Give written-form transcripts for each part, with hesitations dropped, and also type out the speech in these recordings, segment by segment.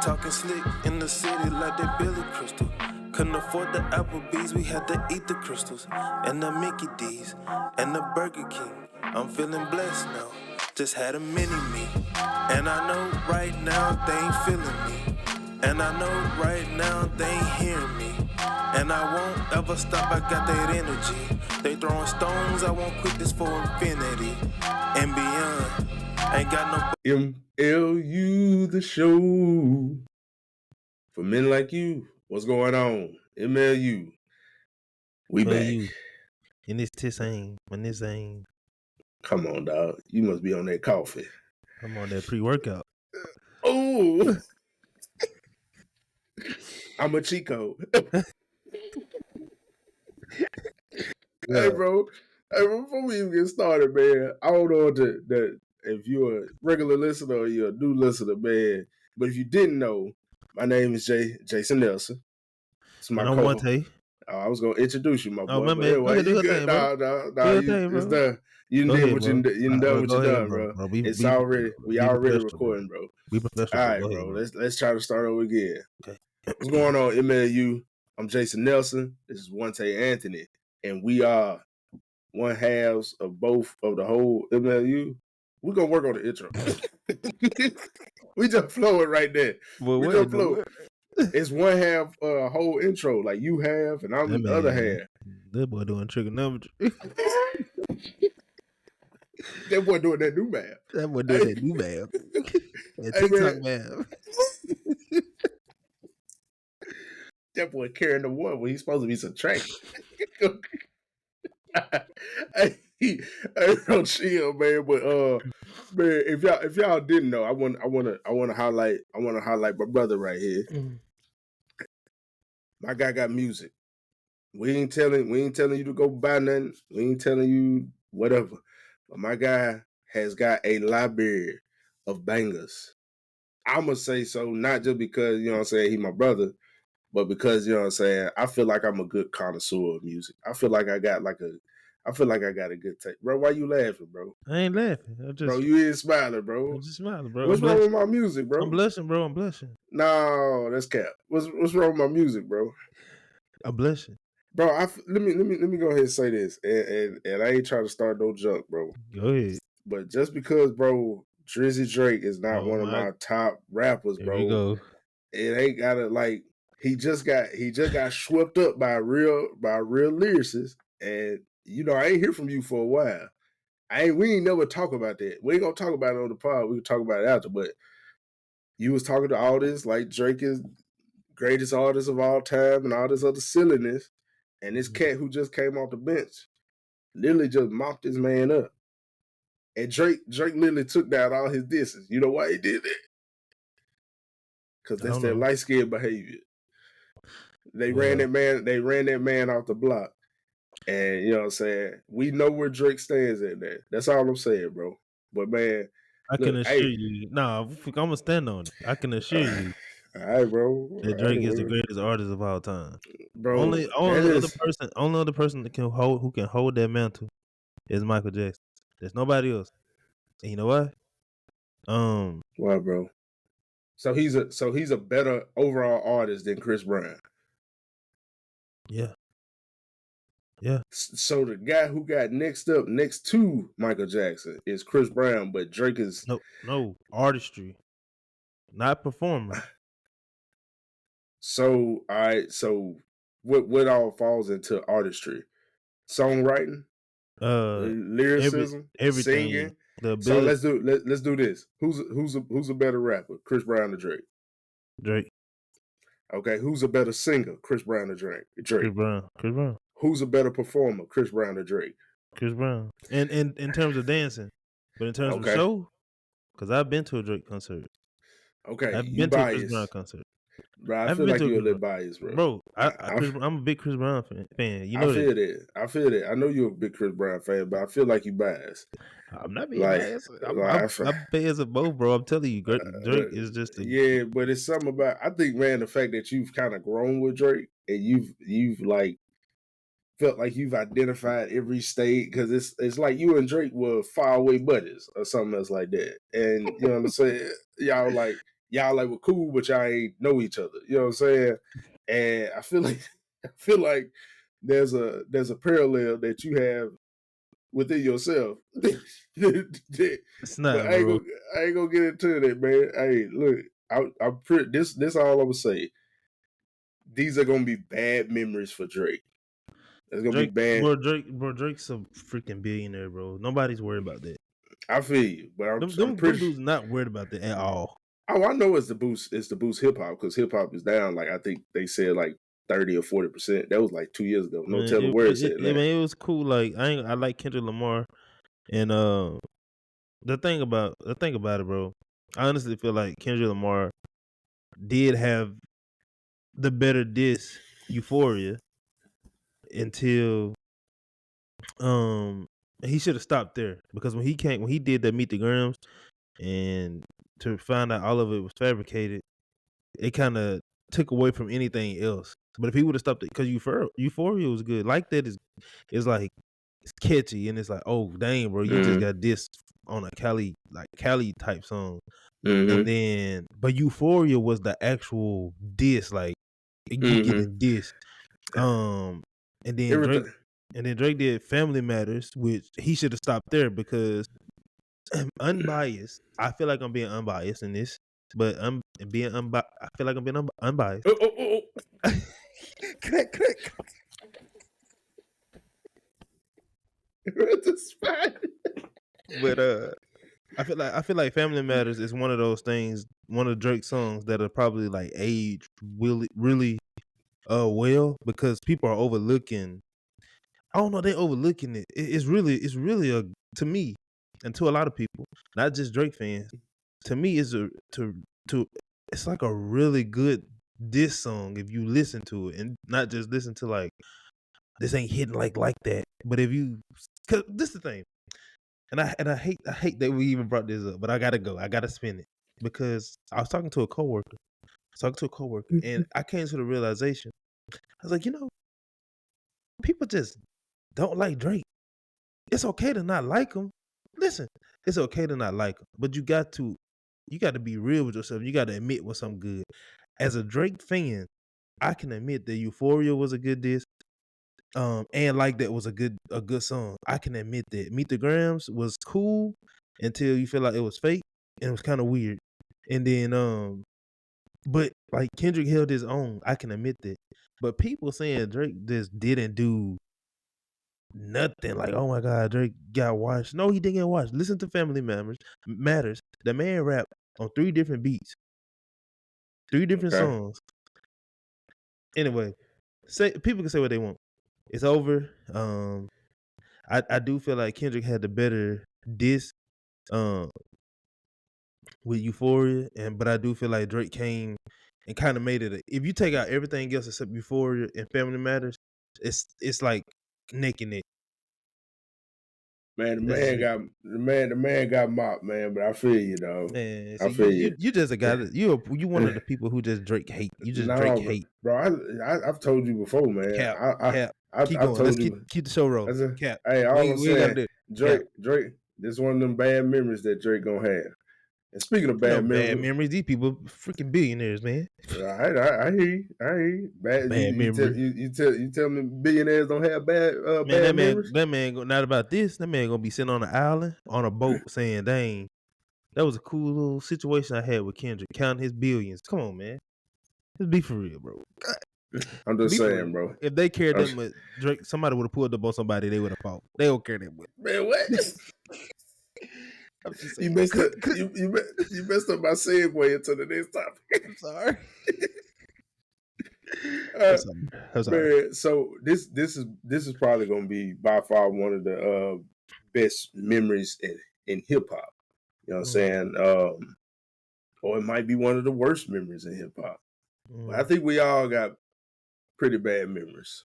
Talking slick in the city like they Billy Crystal. Couldn't afford the Applebee's, we had to eat the crystals. And the Mickey D's, and the Burger King. I'm feeling blessed now, just had a mini-me. And I know right now they ain't feeling me. And I know right now they ain't hearing me. And I won't ever stop, I got that energy. They throwing stones, I won't quit this for infinity and beyond. Ain't got no MLU the show. For men like you, what's going on? MLU. We back. And this ain't, when this ain't. Come on, dog. You must be on that coffee. I'm on that pre-workout. Oh. I'm a Chico. Hey, bro. Hey, before we even get started, man, I don't know that if you're a regular listener or you're a new listener, man, but if you didn't know, my name is Jason Nelson. It's my co-host. I was gonna introduce you, my boy. My man. Anyway, you good? Nah, it's done. You did what you done, what you done, bro. It's already we already recording, bro. Be professional. All right, bro. Let's try to start over again. Okay. What's going on, MLU? I'm Jason Nelson. This is Wante Anthony, and we are one halves of both of the whole MLU. We're gonna work on the intro. We just flow it right there. We just flow. It's one half whole intro, like you have, and I'm the other half. That boy doing trigonometry. That boy doing that new math. That boy doing that new math. That TikTok math. That boy carrying the one when he's supposed to be subtracting. Hey, don't chill, man. But man, if y'all didn't know, I want to highlight my brother right here. My guy got music. We ain't telling you to go buy nothing. We ain't telling you whatever. But my guy has got a library of bangers. I'ma say so, not just because, you know what I'm saying, he my brother, but because, you know what I'm saying, I feel like I'm a good connoisseur of music. I feel like I got a good taste. Bro, why you laughing, bro? I ain't laughing. Bro, you ain't smiling, bro. I'm just smiling, bro. What's wrong with my music, bro? I'm blushing, bro. I'm blushing. No, that's cap. What's wrong with my music, bro? I'm blushing. Bro, let me go ahead and say this, and I ain't trying to start no junk, bro. Go ahead. But just because, bro, Drizzy Drake is not one of my top rappers, bro. Here we go. It ain't gotta like he just got swept up by a real lyricist, and you know I ain't hear from you for a while. We ain't never talk about that. We ain't gonna talk about it on the pod. We can talk about it after. But you was talking to all this like Drake is greatest artist of all time and all this other silliness, and this cat who just came off the bench literally just mopped this man up. And Drake literally took down all his disses. You know why he did that? Because that's that light skinned behavior. They ran that man off the block. And you know what I'm saying? We know where Drake stands at there. That's all I'm saying, bro. But man, I can assure you. Nah, I'm gonna stand on it. I can assure you. All right, bro. That Drake is the greatest artist of all time. Bro. Only other person that who can hold that mantle is Michael Jackson. There's nobody else. And you know what? Why, bro? So he's a better overall artist than Chris Brown. Yeah. Yeah. So the guy who got next to Michael Jackson is Chris Brown, but Drake is no artistry, not performer. So all right, so what all falls into artistry? Songwriting, lyricism, everything, singing. So let's do this. Who's a better rapper, Chris Brown or Drake? Drake. Okay, who's a better singer, Chris Brown or Drake? Chris Brown. Who's a better performer, Chris Brown or Drake? Chris Brown. And in terms of dancing, but in terms of show, because I've been to a Drake concert. Okay, I've been to a Chris Brown concert. Bro, I feel like you're a little biased, bro. Bro, I'm a big Chris Brown fan. You know I feel that. I know you're a big Chris Brown fan, but I feel like you biased. I'm not being biased. I'm biased of both, bro. I'm telling you, Drake is just yeah, but it's something about. I think, man, the fact that you've kind of grown with Drake and you've like felt like you've identified every state, because it's like you and Drake were faraway buddies or something else like that, and you know what I'm saying? Y'all like. y'all like were cool, but y'all ain't know each other. You know what I'm saying? And I feel like there's a parallel that you have within yourself. But It's not, I bro. ain't gonna get into that, man. Hey, look, I'm pretty. This all I'm gonna say. These are gonna be bad memories for Drake. It's gonna be bad. Drake's a freaking billionaire, bro. Nobody's worried about that. I feel you, but I'm Them pretty. dudes not worried about that at all. Oh, I know it's the boost. It's the boost hip hop because hip hop is down. Like I think they said like 30 or 40%. That was like 2 years ago. No Man, telling where it said that. it was cool. Like I like Kendrick Lamar, and the thing about it, bro. I honestly feel like Kendrick Lamar did have the better diss Euphoria until he should have stopped there, because when he did that Meet the Grams and to find out all of it was fabricated, it kind of took away from anything else. But if he would have stopped it, because Euphoria was good, like that is like it's catchy and it's like, oh dang, bro, you just got dissed on a Cali type song. And then but Euphoria was the actual diss, like you getting dissed. And then Drake did Family Matters, which he should have stopped there, because unbiased. I feel like I'm being unbiased in this, but I feel like I'm being unbiased. Click. But I feel like Family Matters is one of those things, one of Drake's songs that are probably like aged really well, because people are overlooking. I don't know, they overlooking it. It's really a, to me and to a lot of people, not just Drake fans. To me, it's it's like a really good diss song if you listen to it, and not just listen to like this ain't hitting like that. But if you, cause this is the thing, and I hate that we even brought this up, but I gotta spin it, because I was talking to a coworker, and I came to the realization. I was like, people just don't like Drake. It's okay to not like him. Listen, it's okay to not like him, but you got to be real with yourself. You got to admit what's something good. As a Drake fan, I can admit that Euphoria was a good diss. And like that was a good song. I can admit that. Meet the Grams was cool until you feel like it was fake and it was kind of weird. And then but like Kendrick held his own. I can admit that. But people saying Drake just didn't do nothing, like, oh my God, Drake got watched. No, he didn't get watched. Listen to Family Matters. The man rapped on 3 different beats, 3 different songs. Anyway, people can say what they want. It's over. I do feel like Kendrick had the better diss with Euphoria, but I do feel like Drake came and kind of made it. If you take out everything else except Euphoria and Family Matters, it's like neck and neck. Man, the man got mopped, man. But I feel you, though. Man, I feel you. You just a guy. You one of the people who just Drake hate. You just Drake hate, bro. I've told you before, man. Cap. Keep I've going. told Let's you. keep the show rolling. Cap. Hey, all I'm saying, Drake. This is one of them bad memories that Drake gonna have. And speaking of bad memories, these people freaking billionaires, man. I hear you. Bad memories. You tell me billionaires don't have bad memories? That man not about this. That man gonna be sitting on an island on a boat saying, "Dang, that was a cool little situation I had with Kendrick, counting his billions." Come on, man. Let's be for real, bro. I'm just saying, bro. If they cared that much, Drake, somebody would have pulled up on somebody. They would have fought. They don't care that much. Man, what? You messed up my segue into the next topic. I'm sorry. I'm sorry. Man, so this is probably gonna be by far one of the best memories in hip hop. You know what I'm saying? Or it might be one of the worst memories in hip hop. But I think we all got pretty bad memories.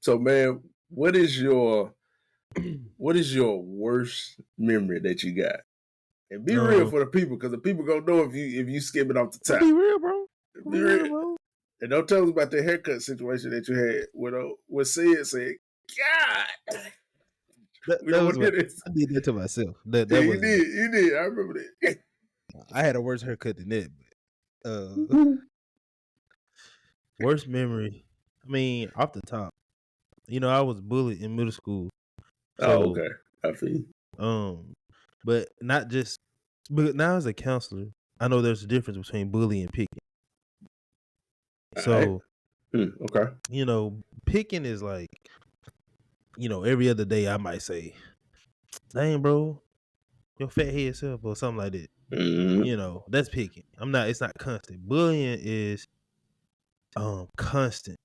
So, man, what is your worst memory that you got? And be real for the people, because the people gonna know if you skim it off the top. Be real, bro. Be real, bro. And don't tell us about the haircut situation that you had with Sid said, God. I did that to myself. You did. I remember that. I had a worse haircut than that. But, worst memory. I mean, off the top, I was bullied in middle school. Oh, So, okay. I feel you. but not just. But now as a counselor, I know there's a difference between bullying and picking. All right. So, Okay. picking is like, every other day I might say, "Dang, bro, your fat head self," or something like that. That's picking. It's not constant. Bullying is constant.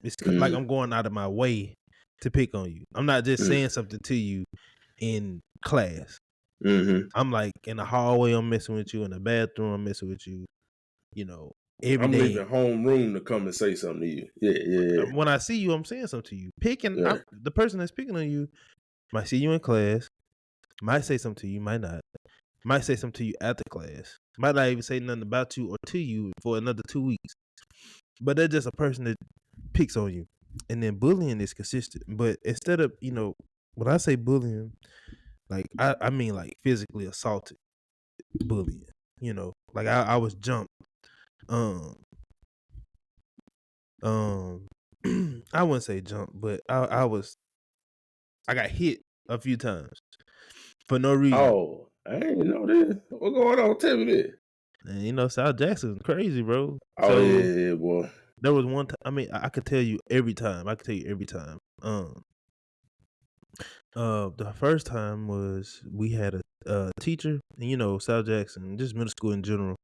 It's like I'm going out of my way to pick on you. I'm not just saying something to you in class. I'm like in the hallway, I'm messing with you. In the bathroom, I'm messing with you. Every I'm day. leaving homeroom to come and say something to you. Yeah. When I see you, I'm saying something to you. Picking, Yeah. the person that's picking on you might see you in class, might say something to you, might not. Might say something to you after class. Might not even say nothing about you or to you for another 2 weeks. But they're just a person that picks on you. And then bullying is consistent. But instead of, when I say bullying, like I mean like physically assaulted bullying. Like I was jumped. I wouldn't say jump, but I got hit a few times for no reason. Oh, I ain't know this. What's going on? Tell me this. And South Jackson's crazy, bro. Oh, So yeah, boy. there was one time. I mean, I could tell you every time. The first time was we had a teacher, and South Jackson, just middle school in general.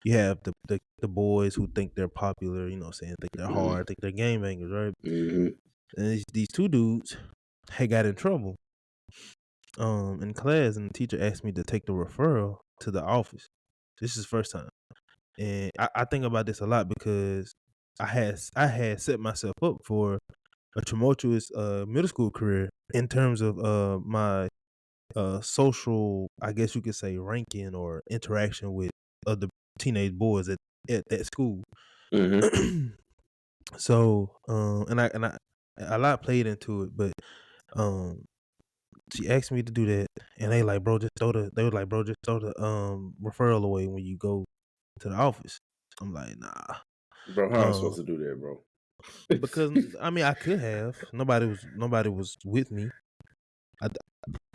You have the boys who think they're popular, think they're hard, think they're game bangers, right? And these two dudes had got in trouble in class, and the teacher asked me to take the referral to the office. This is the first time, and I think about this a lot because I had set myself up for a tumultuous middle school career in terms of my social, I guess you could say, ranking or interaction with other teenage boys at school. So and I a lot played into it, but she asked me to do that, and they were like, bro, just throw the referral away when you go to the office. I'm like, nah. Bro, how am I supposed to do that, bro? Because I mean, I could have. Nobody was with me. I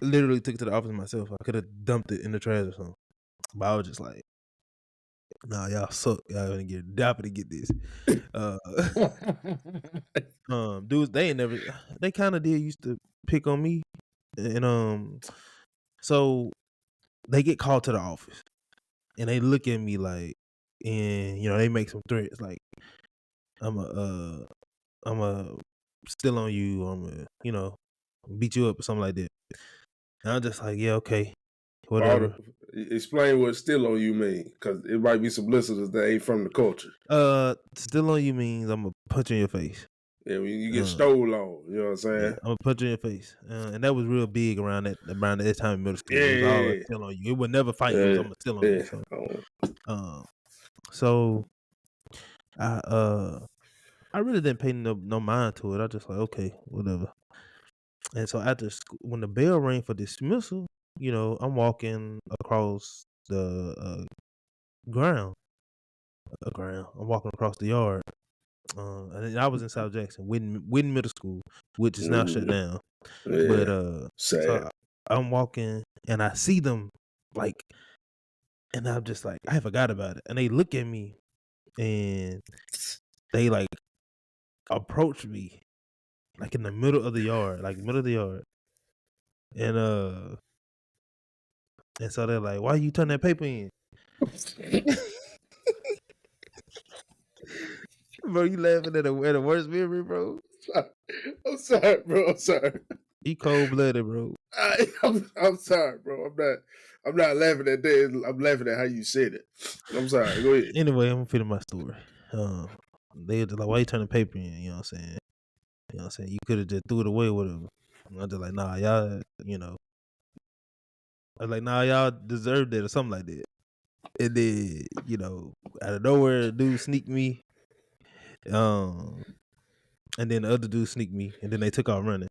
literally took it to the office myself. I could have dumped it in the trash or something. But I was just like, nah, y'all suck. Y'all gonna get this. Dudes, they kind of did used to pick on me, and so they get called to the office, and they look at me like, and they make some threats like, I'm a still on you. I'm a beat you up or something like that. And I'm just like, yeah, okay, whatever. Explain what still on you mean, because it might be some listeners that ain't from the culture. Still on you means I'm gonna punch you in your face. Yeah, when you get stole on, you know what I'm saying? Yeah, I'm gonna punch you in your face, and that was real big around that time in middle school. Yeah, it was all still on you. It would never fight. It was I'm still on you. So I really didn't pay no mind to it. I just like, okay, whatever. And so after school, when the bell rang for dismissal, I'm walking across the ground. I'm walking across the yard. And I was in South Jackson, Witten Middle School, which is now shut down. Yeah, but sad. So I'm walking and I see them like, and I'm just like, I forgot about it. And they look at me and they like approach me like in the middle of the yard, and so they're like, "Why you turn that paper in?" Bro, you laughing at the worst memory, bro? I'm sorry, bro. I'm sorry. You cold blooded, bro. I'm sorry, bro. I'm not laughing at that. I'm laughing at how you said it. I'm sorry. Go ahead. Anyway, I'm feeling my story. They were just like, "Why you turn the paper in?" You know what I'm saying? You could have just threw it away or whatever. And I'm just like, nah, y'all, I was like, nah, y'all deserved it or something like that. And then, out of nowhere, a dude sneaked me. And then the other dude sneaked me, and then they took off running.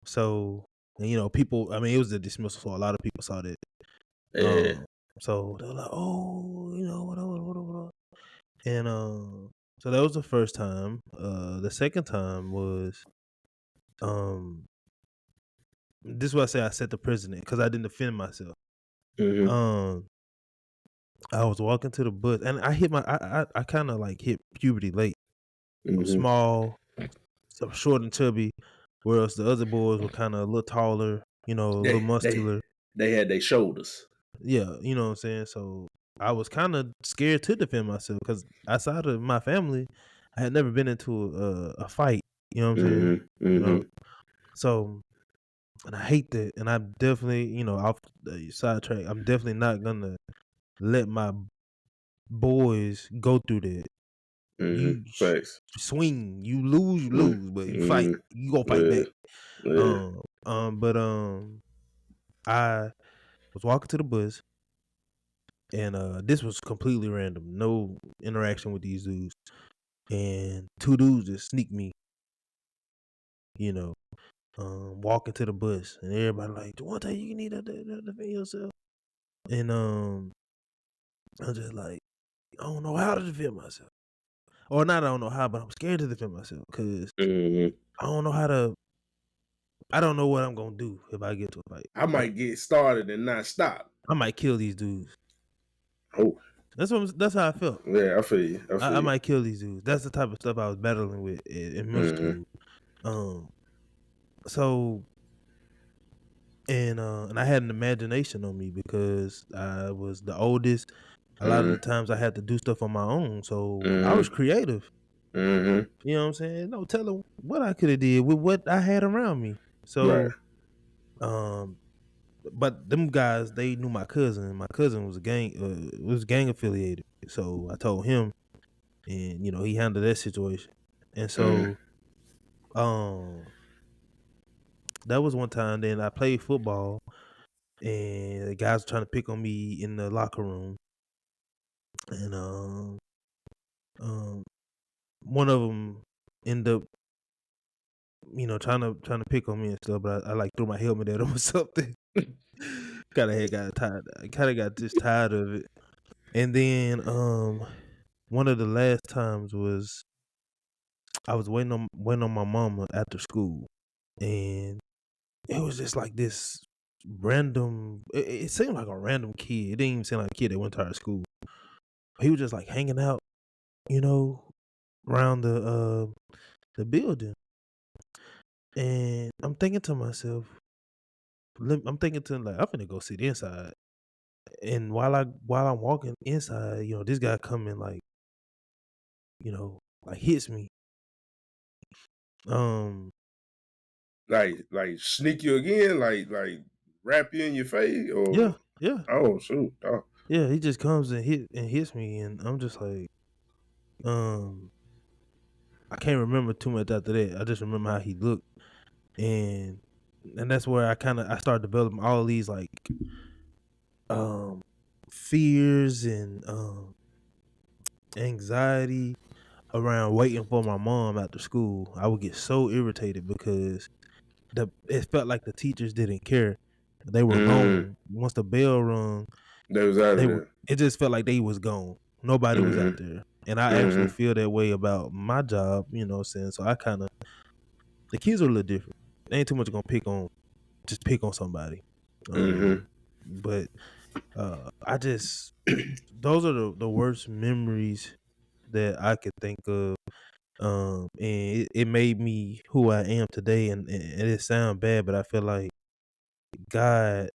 So And people. I mean, it was a dismissal, so a lot of people saw that. Yeah. So they're like, oh, what. And so that was the first time. The second time was this is why I say I set the precedent because I didn't defend myself. Mm-hmm. I was walking to the bus and I hit I kind of like hit puberty late. I'm Mm-hmm. small, so I'm short and chubby, whereas the other boys were kind of a little taller, a little muscular. They had their shoulders. Yeah, you know what I'm saying? So I was kind of scared to defend myself because outside of my family, I had never been into a fight. You know what I'm saying? Mm-hmm. Mm-hmm. So, and I hate that. And I definitely, off the sidetrack, I'm definitely not gonna let my boys go through that. Mm-hmm. You Facts. swing, you lose, but you fight, Mm-hmm. you go fight back. Yeah. But I was walking to the bus. And this was completely random, no interaction with these dudes. And two dudes just sneaked me, you know, walking to the bus, and everybody like, "Devontae, you need to defend yourself." And I'm just like, I don't know how to defend myself, or not. I don't know how, but I'm scared to defend myself because Mm-hmm. I don't know how to. I don't know what I'm gonna do if I get to a fight. I might get started and not stop. I might kill these dudes. Oh, That's how I felt. yeah, I feel you. I might kill these dudes. That's the type of stuff I was battling with in middle Mm-hmm. school. So and I had an imagination on me because I was the oldest. A lot of the times I had to do stuff on my own, so I was creative. Mm-hmm. You know what I'm saying? No telling what I could have did with what I had around me. Right. So, but them guys, they knew my cousin. My cousin was gang affiliated. So I told him, and he handled that situation. And so, that was one time. Then I played football, and the guys were trying to pick on me in the locker room, and one of them ended up, trying to pick on me and stuff. But I like threw my helmet at him or something. Kind of got tired. I kind of got just tired of it. And then one of the last times was I was waiting on my mama after school, and it was just like this random. It seemed like a random kid. It didn't even seem like a kid that went to our school. He was just like hanging out, you know, around the building. And I'm thinking to myself, I'm finna go sit inside. And while I'm walking inside, this guy coming like hits me. Um, Like sneak you again, like wrap you in your face, yeah, or yeah, oh shoot, oh. yeah. He just comes and hits me, and I'm just like, um, I can't remember too much after that. I just remember how he looked, and that's where I started developing all these like um fears and anxiety around waiting for my mom after school. I would get so irritated because it felt like the teachers didn't care. They were gone. Once the bell rung, They was out of there. it just felt like they was gone. Nobody was out there. And I actually feel that way about my job, you know what I'm saying? So the kids are a little different. They ain't too much gonna pick on somebody. But I just those are the worst memories that I could think of. And it made me who I am today, and it sounds bad, but I feel like God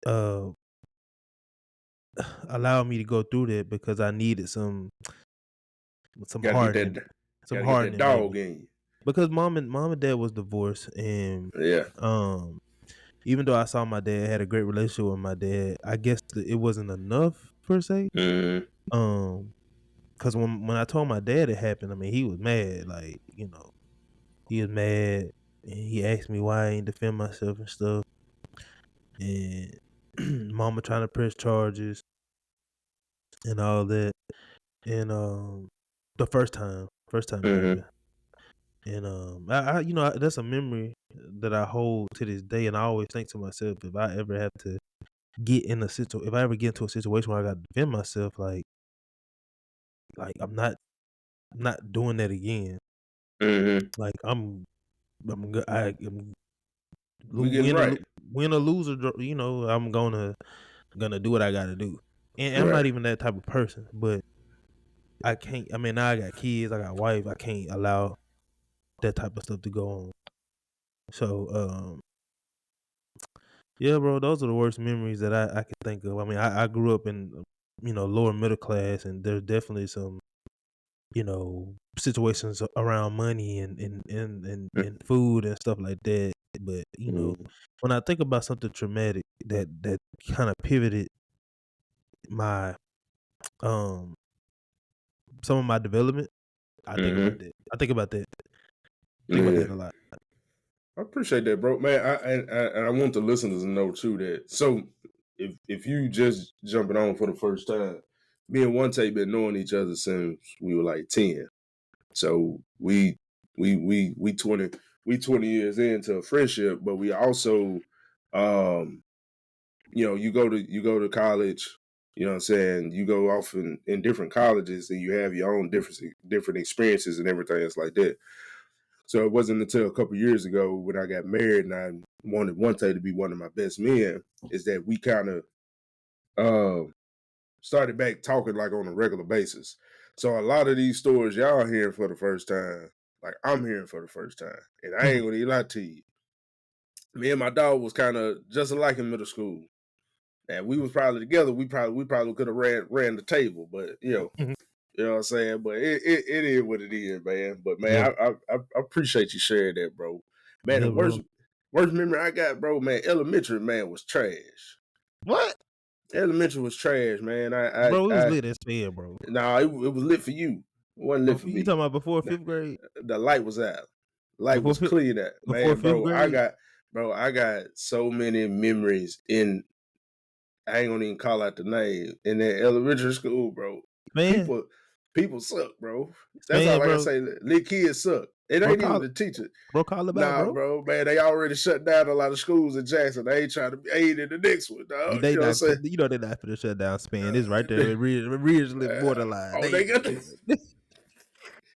uh allowed me to go through that because I needed some Gotta get hardening, that. some Gotta get that hardening maybe. dog in you. Because mom and dad was divorced, and Yeah. even though I saw my dad, had a great relationship with my dad, I guess it wasn't enough per se. Because when I told my dad it happened, I mean he was mad, like he was mad, and he asked me why I ain't defend myself and stuff, and mama trying to press charges and all that, and the first time it happened, And that's a memory that I hold to this day, and I always think to myself, if I ever have to if I ever get into a situation where I got to defend myself, like I'm not doing that again. Mm-hmm. Like I am We getting right. win or lose, or I'm gonna do what I got to do. And I'm Right. not even that type of person, but I can't. I mean, now I got kids, I got a wife. I can't allow that type of stuff to go on. So, yeah, bro, those are the worst memories that I can think of. I mean, I grew up in lower middle class, and there's definitely some situations around money and food and stuff like that. But Mm-hmm. when I think about something traumatic that kind of pivoted my some of my development, I think Mm-hmm. about that. I think about that. Think about Yeah. that a lot. I appreciate that, bro. Man, I want the listeners to know too that if you just jumping on for the first time, me and One Tape been knowing each other since we were like 10. So we 20 years into a friendship, but we also you go to college, you know what I'm saying, you go off in different colleges and you have your own different experiences and everything else like that. So it wasn't until a couple years ago when I got married and I wanted One Tay to be one of my best men, is that we kind of started back talking like on a regular basis. So a lot of these stories y'all hearing for the first time, like I'm hearing for the first time. And I ain't gonna even lie to you. Me and my dog was kind of just alike in middle school. And we was probably together. We probably could have ran the table, but you know what I'm saying? But it is what it is, man. But Yeah, man, I appreciate you sharing that, bro. Man, the yeah, bro. worst memory I got, bro, man, elementary, man, was trash. What, Elementary was trash, man. bro? We was lit as hell, bro. Nah, it was lit for you. It wasn't lit for Before you me. talking about before fifth grade? The light was out. Light Before was fifth, clear that. before Man, fifth grade, I got so many memories in I ain't gonna even call out the name in that elementary school, bro. man, People suck, bro. That's all man, I can bro, say. Little kids suck. It bro, ain't even call, the teacher. call it out, Nah, bro. bro, man, they already shut down a lot of schools in Jackson. They ain't trying to aid in the next one, dog. They You know what I'm not, saying? they're not for the shutdown span. It's right there, originally borderline. Oh, they got to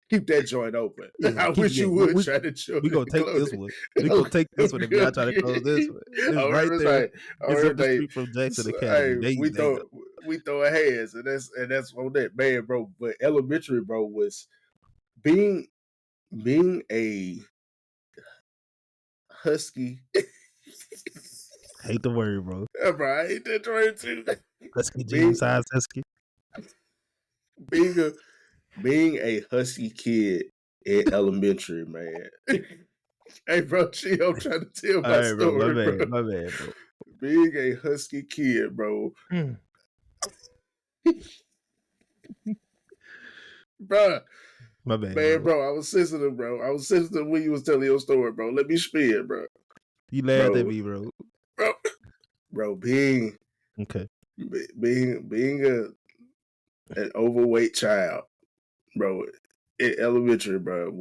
keep that joint open. Yeah, I keep wish it. you would try to join We gonna it. take Close this it. one. We gonna take this one if y'all try to close this one. It's On right there. everything. On It's up the everything. street from Jackson So, Academy. hey, They go. we throw our hands, and that's on that, man, bro. But elementary, bro, was being a husky. Hate the word, bro. Bro, I hate that word too. Husky jean Being size husky. being a being a husky kid in elementary, man. Hey, bro, I'm trying to tell All my right, bro. story, bro. My bad, bro. Being a husky kid, bro. Bro, My bad, man, bro. bro, I was sensitive, bro. I was sensitive when you was telling your story, bro. Let me spin, bro. You laughed at Bro, me, bro. bro, bro, Okay. being an overweight child, bro, in elementary, bro, it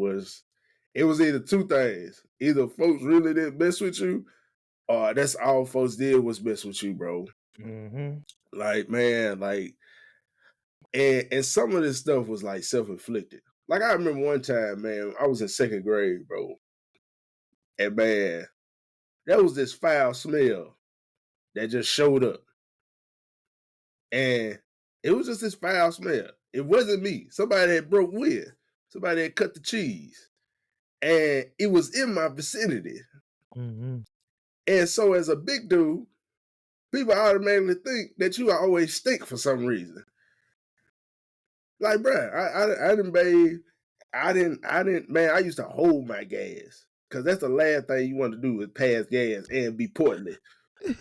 was either two things. Either folks really didn't mess with you, or that's all folks did was mess with you, bro. Mm-hmm. Like, man, like, and some of this stuff was like self-inflicted. Like, I remember one time, man, I was in second grade, bro. And man, there was this foul smell that just showed up. And it was just this foul smell. It wasn't me. Somebody had broke wood. Somebody had cut the cheese. And it was in my vicinity. Mm-hmm. And so as a big dude, people automatically think that you always stink for some reason. Like, bruh, I didn't bathe. I didn't, man, I used to hold my gas. Cause that's the last thing you want to do is pass gas and be portly. That's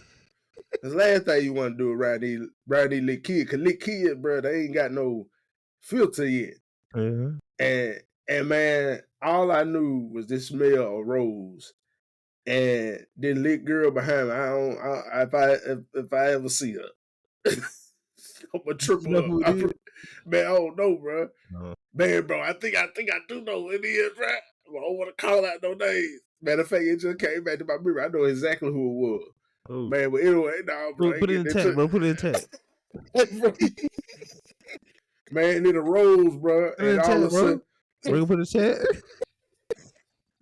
the last thing you want to do around these little kids. Cause little kids, bro, they ain't got no filter yet. Uh-huh. And man, all I knew was this smell arose. And this little girl behind me, if I ever see her, I'm gonna trip You know her who it up. is? Man, I don't know, bro. No. Man, bro, I think I do know who it is, bro. I don't want to call out no names. Matter of fact, it just came back to my memory. I know exactly who it was. Oh. Man, but anyway, no, bro. Put it in the chat, bro. Put it in the chat. Man, it arose, bro. Put it in And the all chat, of a sudden, bro. We're gonna put it in the chat.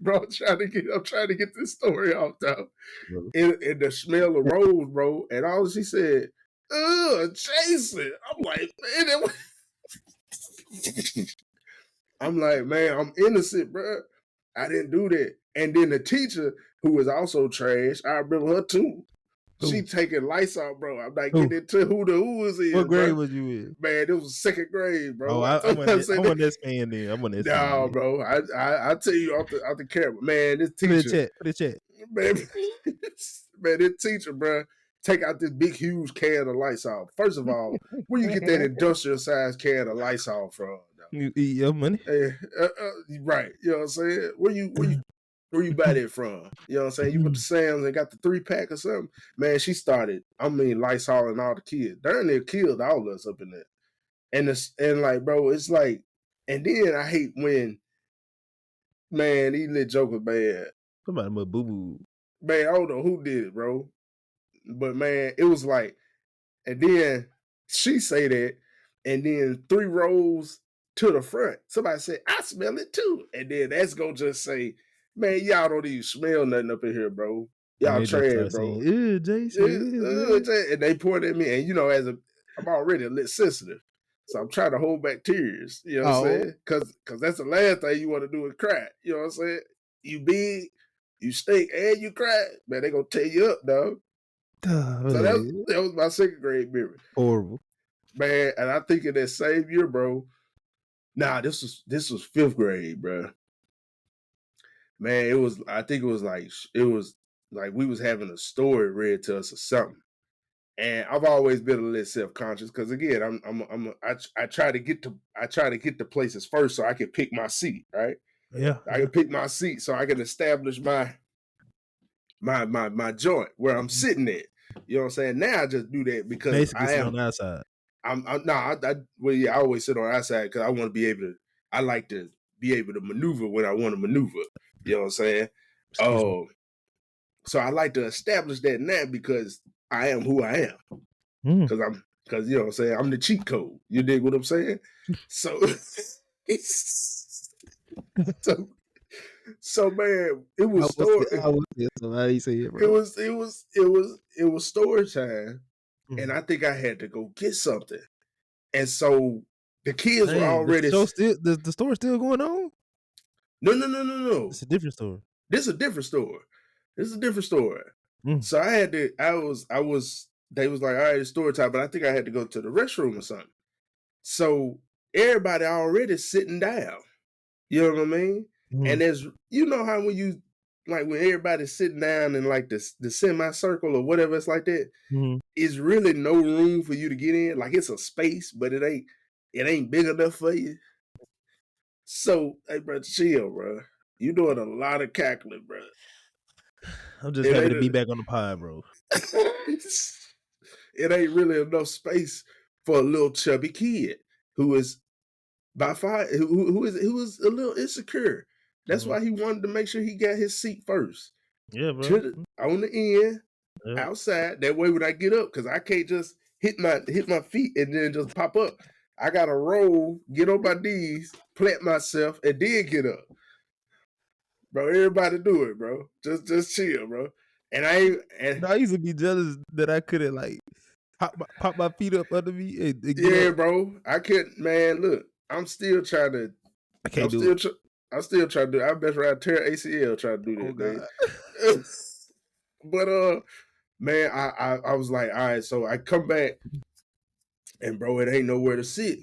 bro, I'm trying to get this story off, though. Bro. And the smell arose, bro. And all she said, Jason. I'm like, man, that was... I'm like, man, I'm innocent, bro. I didn't do that. And then the teacher, who was also trash, I remember her too. She taking Lysol, bro. I'm not getting into who the who is. What grade bro. was you in? Man, it was second grade, bro. Oh, I'm on that fan then. I'm on that fan. No, bro. I tell you off the camera, man. This teacher, put it in the chat. Man, this teacher, bro, take out this big, huge can of Lysol. First of all, where you get that industrial size can of Lysol from? You eat your money, right? You know what I'm saying? Where you buy that from? You know what I'm saying? You went to Sam's and got the 3-pack or something. Man, she started. Lysol and all the kids. Darn near killed all of us up in there. And like, bro, it's like, and then I hate when, man, these little jokers, man. Somebody must boo boo. Man, I don't know who did it, bro. But man, it was like, and then she say that, and then 3 rows to the front, somebody said, I smell it too. And then that's gonna just say, man, y'all don't even smell nothing up in here, bro. Y'all trash, bro. Ew, Jason. And they point at me, and you know, I'm already a little sensitive. So I'm trying to hold back tears. You know what I'm saying? Cause that's the last thing you want to do is cry. You know what I'm saying? You big, you stink, and you cry. Man, they gonna tear you up, dog. So that was my second grade memory. Horrible. Man, and I think in that same year, bro. Nah, this was 5th grade, bro. Man, I think it was like we was having a story read to us or something. And I've always been a little self-conscious because again, I try to get to places first so I can pick my seat, right? Yeah. I can pick my seat so I can establish my joint where I'm sitting at. You know what I'm saying? Now I just do that because basically sit on the outside. I always sit on the outside because I like to be able to maneuver when I want to maneuver. You know what I'm saying? So I like to establish that now because I am who I am. Because you know what I'm saying? I'm the cheat code. You dig what I'm saying? So so man, it was story. It was story time, and I think I had to go get something. And so the kids were already. The story still going on? No. It's a different story. This is a different story. So I had to. They was like, all right, it's story time, but I think I had to go to the restroom or something. So everybody already sitting down. You know what I mean? And there's, you know how when everybody's sitting down in like the semicircle or whatever, it's like that. It's really no room for you to get in. Like it's a space, but it ain't big enough for you. So, hey, bro, chill, bro. You doing a lot of cackling, bro. I'm just happy to be back on the pod, bro. It ain't really enough space for a little chubby kid who is by far who is a little insecure. That's why he wanted to make sure he got his seat first. Yeah, bro. On the end, outside. That way when I get up, because I can't just hit my feet and then just pop up. I gotta roll, get on my knees, plant myself, and then get up. Bro, everybody do it, bro. Just chill, bro. And I used to be jealous that I couldn't like pop my feet up under me. And yeah, bro. I couldn't, man. Look, I'm still trying to. I can't do it. I'm still trying to do it. I best rather tear ACL trying to do that, man. But man, I was like, all right, so I come back, and bro, it ain't nowhere to sit.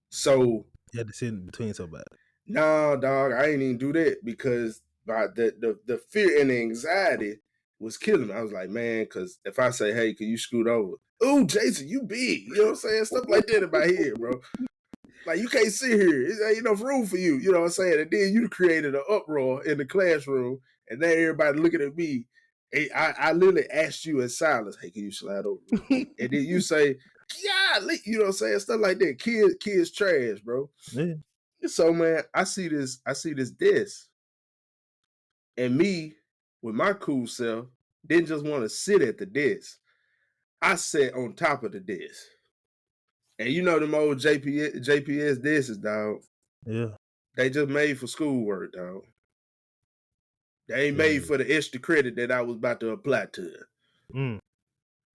So you had to sit in between somebody. Nah, dog, I ain't even do that because the fear and the anxiety was killing me. I was like, man, because if I say, hey, can you scoot over? Oh, Jason, you big. You know what I'm saying? Stuff like that in my head, bro. Like, you can't sit here. There ain't enough room for you. You know what I'm saying? And then you created an uproar in the classroom, and then everybody looking at me. I literally asked you in silence, hey, can you slide over? And then you say, yeah, you know what I'm saying? Stuff like that. Kids trash, bro. Yeah. So, man, I see this desk, And me, with my cool self, didn't just want to sit at the desk. I sat on top of the desk. And you know them old JPS desks, dog. Yeah. They just made for schoolwork, dog. They ain't Yeah. made for the extra credit that I was about to apply to it.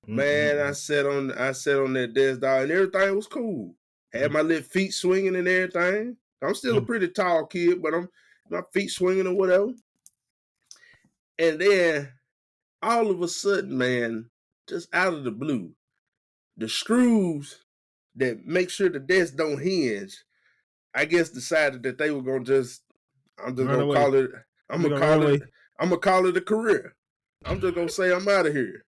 Man, I sat on that desk, dog, and everything was cool. Had my little feet swinging and everything. I'm still a pretty tall kid, but my feet swinging or whatever. And then all of a sudden, man, just out of the blue, the screws that make sure the desk don't hinge, I guess decided that they were gonna I'm gonna call it a career. I'm just gonna say I'm out of here.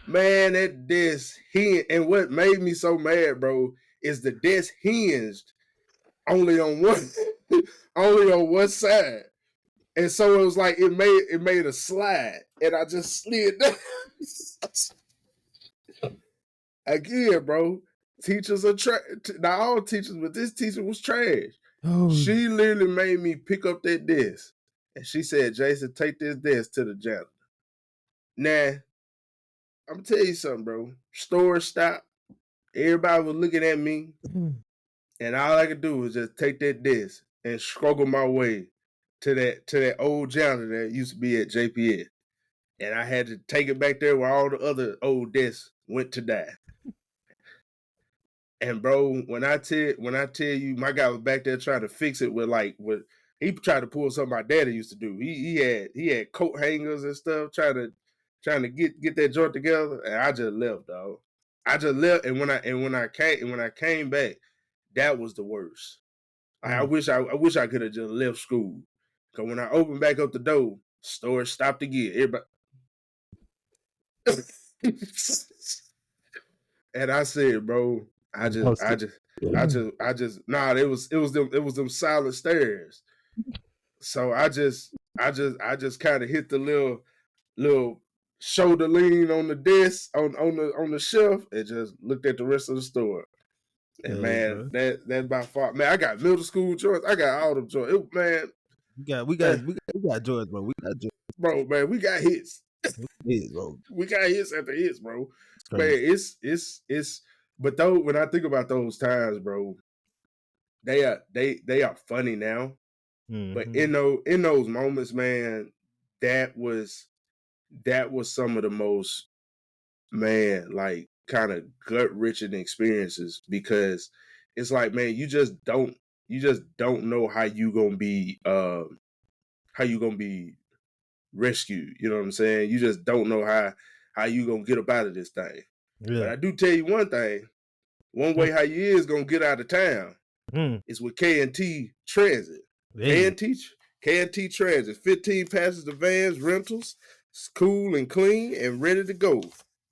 Man, that desk hinged, and what made me so mad, bro, is the desk hinged only on one side. And so it was like it made a slide, and I just slid down. Again, bro, teachers are not all teachers, but this teacher was trash. Oh. She literally made me pick up that desk, and she said, "Jason, take this desk to the janitor." Now, I'm gonna tell you something, bro. Store stopped. Everybody was looking at me, and all I could do was just take that desk and struggle my way to that old janitor that used to be at JPS. And I had to take it back there where all the other old desks went to die. And bro, when I tell you, my guy was back there trying to fix it with he tried to pull something my daddy used to do. He had coat hangers and stuff trying to get that joint together, and I just left, dog. I just left, and when I came back, that was the worst. I wish I could have just left school. Cause when I opened back up the door, store stopped again. Everybody. And I said, bro, it was them silent stares. So I just kind of hit the little shoulder lean on the desk on the shelf and just looked at the rest of the store. And man, that's by far, man. I got middle school joints. I got all them joints. Man, we got joints, bro. We got joints, bro. Man, we got hits. We got hits after hits, bro. Man, it's. But though, when I think about those times, bro, they are funny now. Mm-hmm. But in those moments, man, that was some of the most, man, like kind of gut wrenching experiences, because it's like, man, you just don't know how you gonna be rescued. You know what I'm saying? You just don't know how you gonna get up out of this thing. Yeah. But I do tell you one thing. One way how you is gonna get out of town is with K&T Transit. K&T Transit, 15 passenger vans, rentals. It's cool and clean and ready to go.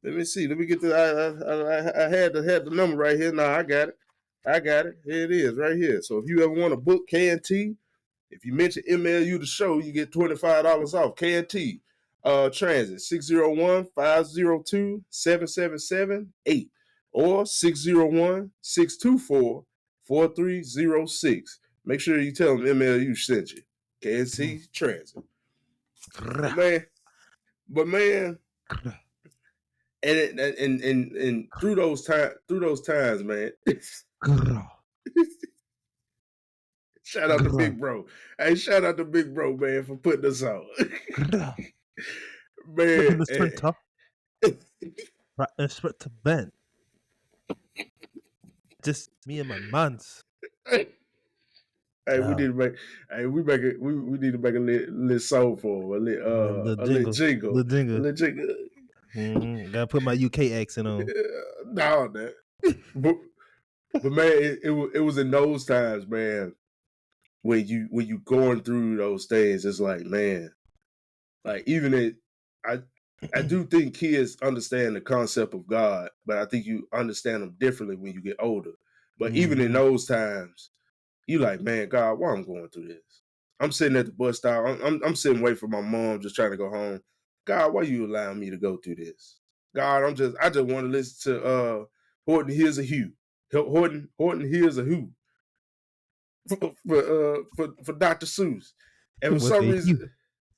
Let me see. Let me get the. I had the number right here. Now I got it. Here it is, right here. So if you ever want to book K&T, if you mention MLU the show, you get $25 off. K&T Transit, 601-502-7778 or 601-624-4306. Make sure you tell them MLU sent you. K&T Transit. But man, and through those times, man. Shout out to Big Bro. Hey, shout out to Big Bro, man, for putting us on. Man. Inspector Ben. Just me and my mans. Hey, we need to make. Hey, we need to make a little song for him. A little jingle. Mm-hmm. Gotta put my UK accent on. No, that. But man, it was in those times, man, when you going through those things. It's like, man, like even I do think kids understand the concept of God, but I think you understand them differently when you get older. But even in those times, you like, man, God, why I'm going through this? I'm sitting at the bus stop. I'm sitting waiting for my mom, just trying to go home. God, why you allowing me to go through this? God, I just want to listen to Horton Hears a Who. Horton Hears a Who. For Dr. Seuss. And for some reason,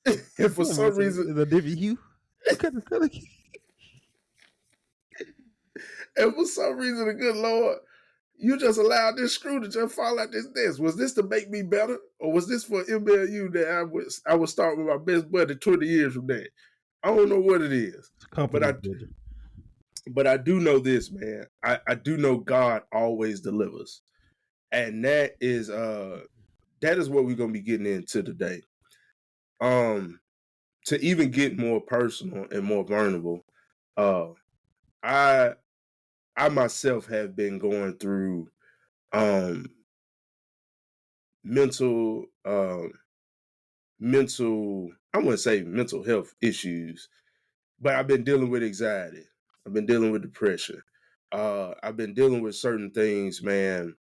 And for some reason, it's a different hue. What kind of color? and for some reason, the good Lord, you just allowed this screw to just fall out this desk. Was this to make me better, or was this for MLU that I would start with my best buddy 20 years from now? I don't know what it is, but I do know this, man. I do know God always delivers, and that is what we're gonna be getting into today. To even get more personal and more vulnerable, I myself have been going through mental I wouldn't say mental health issues, but I've been dealing with anxiety. I've been dealing with depression. I've been dealing with certain things, man,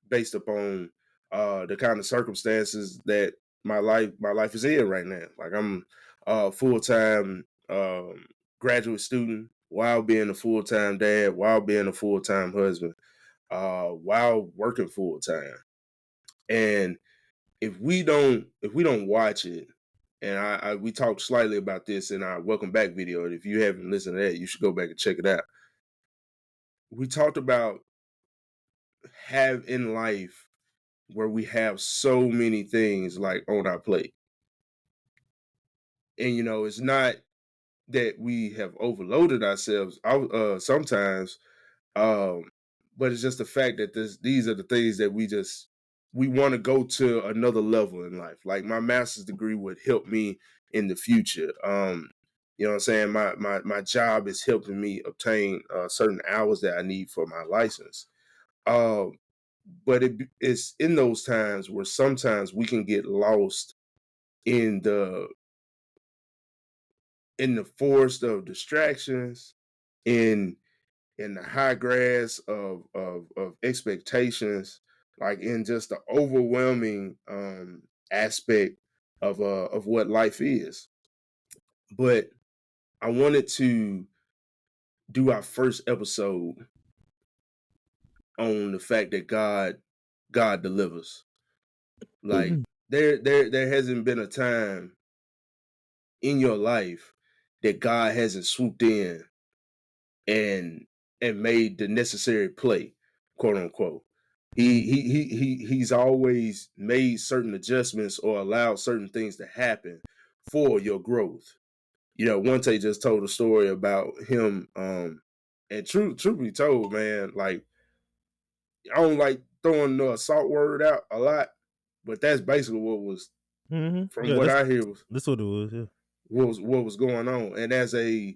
based upon the kind of circumstances that my life is in right now. Like I'm a full-time graduate student while being a full-time dad, while being a full-time husband, while working full-time. And if we don't watch it, and we talked slightly about this in our welcome back video, and if you haven't listened to that, you should go back and check it out. We talked about have in life where we have so many things like on our plate. And it's not that we have overloaded ourselves sometimes, but it's just the fact that these are the things that we want to go to another level in life. Like my master's degree would help me in the future. You know what I'm saying? My job is helping me obtain certain hours that I need for my license. But it's in those times where sometimes we can get lost in the forest of distractions, in the high grass of expectations, like in just the overwhelming aspect of what life is. But I wanted to do our first episode on the fact that God delivers. Like there hasn't been a time in your life that God hasn't swooped in and made the necessary play, quote unquote. He's always made certain adjustments or allowed certain things to happen for your growth. One just told a story about him, and truth be told, man, like I don't like throwing the assault word out a lot, but that's basically what was from what I hear was that's what it was, yeah. What was going on. And as a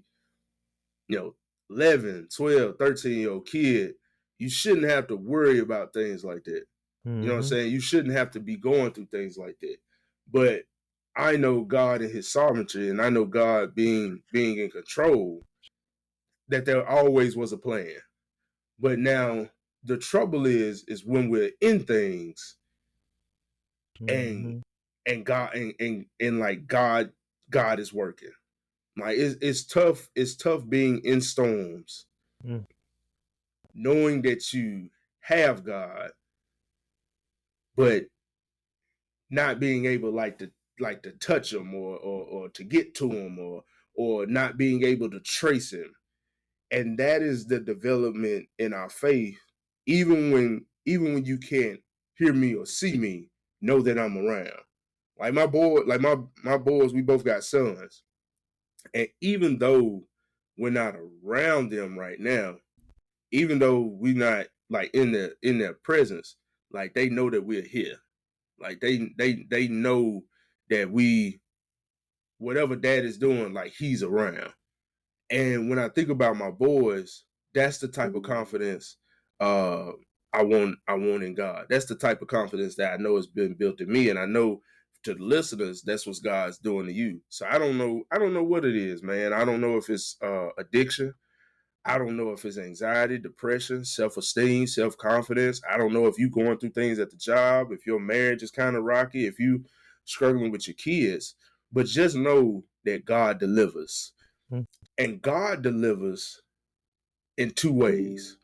11, 12, 13-year-old kid, you shouldn't have to worry about things like that. You know what I'm saying? You shouldn't have to be going through things like that. But I know God in his sovereignty, and I know God being in control, that there always was a plan. But now the trouble is when we're in things and God and like God is working. Like it's tough being in storms, knowing that you have God, but not being able to touch him or to get to him or not being able to trace him. And that is the development in our faith. Even when you can't hear me or see me, know that I'm around. Like my boys, we both got sons. And even though we're not around them right now, even though we're not like in their presence, like they know that we're here. Like they know that whatever dad is doing, like he's around. And when I think about my boys, that's the type of confidence I want in God. That's the type of confidence that I know has been built in me, and I know to the listeners, that's what God's doing to you. So I don't know what it is, man. I don't know if it's addiction. I don't know if it's anxiety, depression, self-esteem, self-confidence. I don't know if you're going through things at the job, if your marriage is kind of rocky, if you struggling with your kids. But just know that God delivers. And God delivers in two ways.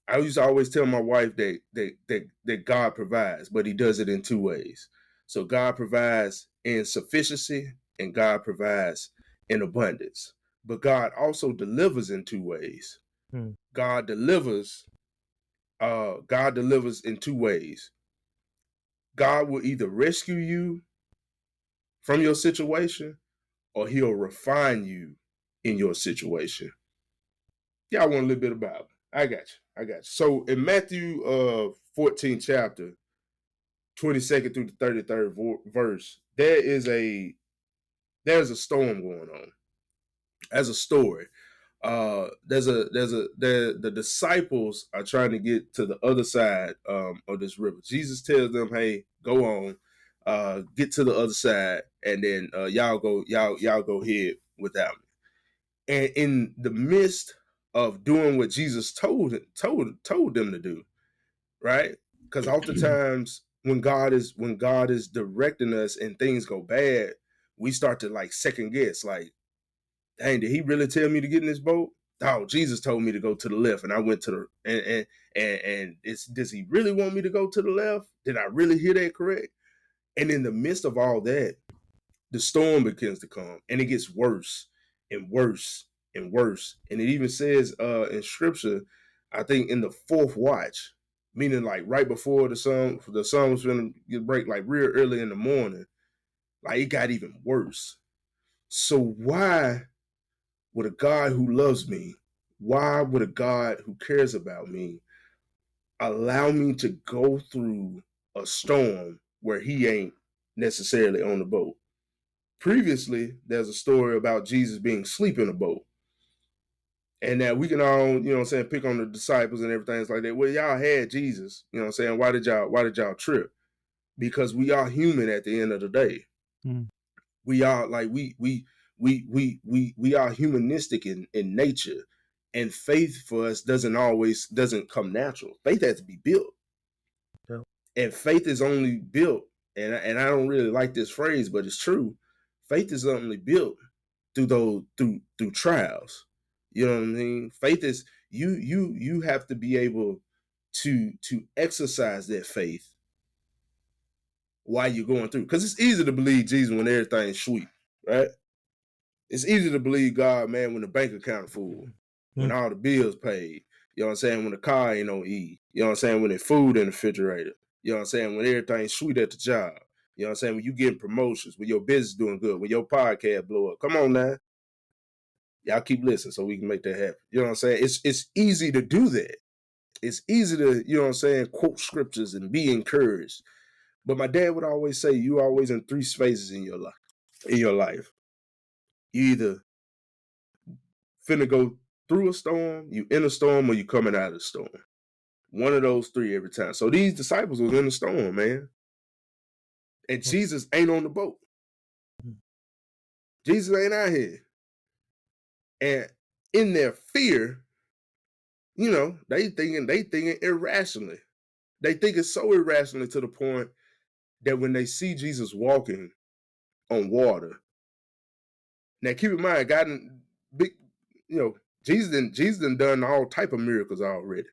I used to always tell my wife that God provides, but he does it in two ways. So God provides in sufficiency and God provides in abundance. But God also delivers in two ways. Hmm. God delivers in two ways. God will either rescue you from your situation or he'll refine you in your situation. Y'all want a little bit about it. I got you. So in Matthew 14th chapter, 22nd through the 33rd verse, there's a storm going on. As a story. The disciples are trying to get to the other side of this river. Jesus tells them, "Hey, go on, get to the other side, and then y'all go ahead without me." And in the midst of doing what Jesus told them to do, right? Because oftentimes when God is directing us and things go bad, we start to like second guess, like, dang, did he really tell me to get in this boat? Oh, Jesus told me to go to the left, and I went to the and does he really want me to go to the left? Did I really hear that correct? And in the midst of all that, the storm begins to come, and it gets worse and worse and worse. And it even says in scripture, I think in the fourth watch, meaning like right before the sun was going to break, like real early in the morning, like it got even worse. So why would a God who loves me, why would a God who cares about me allow me to go through a storm where he ain't necessarily on the boat? Previously, there's a story about Jesus being asleep in a boat. And that we can all, pick on the disciples and everything. It's like that. Well, y'all had Jesus, why did y'all trip? Because we are human at the end of the day. Mm. We are like we are humanistic in nature, and faith for us doesn't come natural. Faith has to be built. Yeah. And faith is only built, and I don't really like this phrase, but it's true. Faith is only built through trials. You know what I mean? Faith is you have to be able to exercise that faith while you're going through. Because it's easy to believe Jesus when everything's sweet, right? It's easy to believe God, man, when the bank account full, when all the bills paid. You know what I'm saying? When the car ain't on E. You know what I'm saying? When there's food in the refrigerator. You know what I'm saying? When everything's sweet at the job. You know what I'm saying? When you getting promotions, when your business doing good, when your podcast blow up. Come on now. Y'all keep listening so we can make that happen. You know what I'm saying? It's easy to do that. It's easy to, you know what I'm saying, quote scriptures and be encouraged. But my dad would always say, you always in three phases in your life. You either finna go through a storm, you in a storm, or you coming out of the storm. One of those three every time. So these disciples was in the storm, man. And Jesus ain't on the boat. Jesus ain't out here. And in their fear, they thinking irrationally. They think it's so irrationally to the point that when they see Jesus walking on water, now keep in mind, God, big, Jesus done all type of miracles already.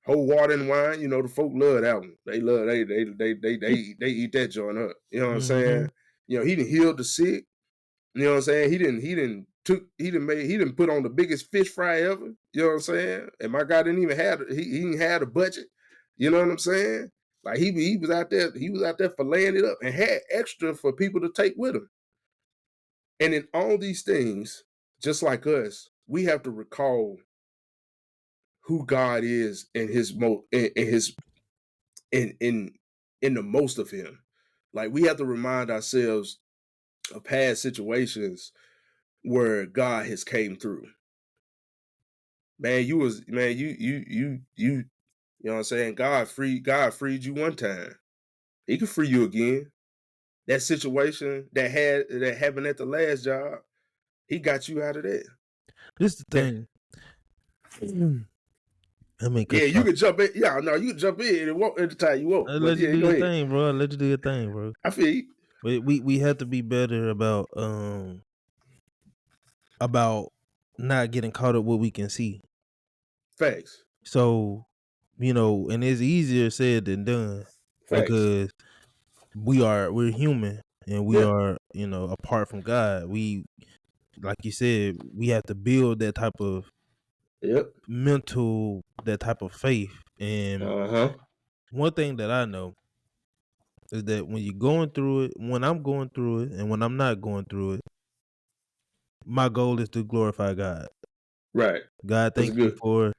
Whole water and wine, the folk love that one. They eat that joint up. You know what I'm saying? He done healed the sick. You know what I'm saying? He didn't put on the biggest fish fry ever. You know what I'm saying? And my God didn't even have he didn't have a budget. You know what I'm saying? Like he was out there filleting it up and had extra for people to take with him. And in all these things, just like us, we have to recall who God is in the most of him. Like we have to remind ourselves of past situations where God has came through. Man, you know what I'm saying? God freed you one time. He can free you again. That situation that happened at the last job, he got you out of that. This is the thing. You can jump in. Yeah, no, you can jump in and walk at the time you want. Let you do your thing, bro. Let you do your thing, bro. I feel you. We have to be better about not getting caught up what we can see. Facts. So, and it's easier said than done. Facts. Because we're human, and we Yeah. are, apart from God. We, like you said, we have to build that type of Yep. that type of faith. And one thing that I know is that when you're going through it, when I'm going through it, and when I'm not going through it, my goal is to glorify God. Right. God, That's thank you good. for,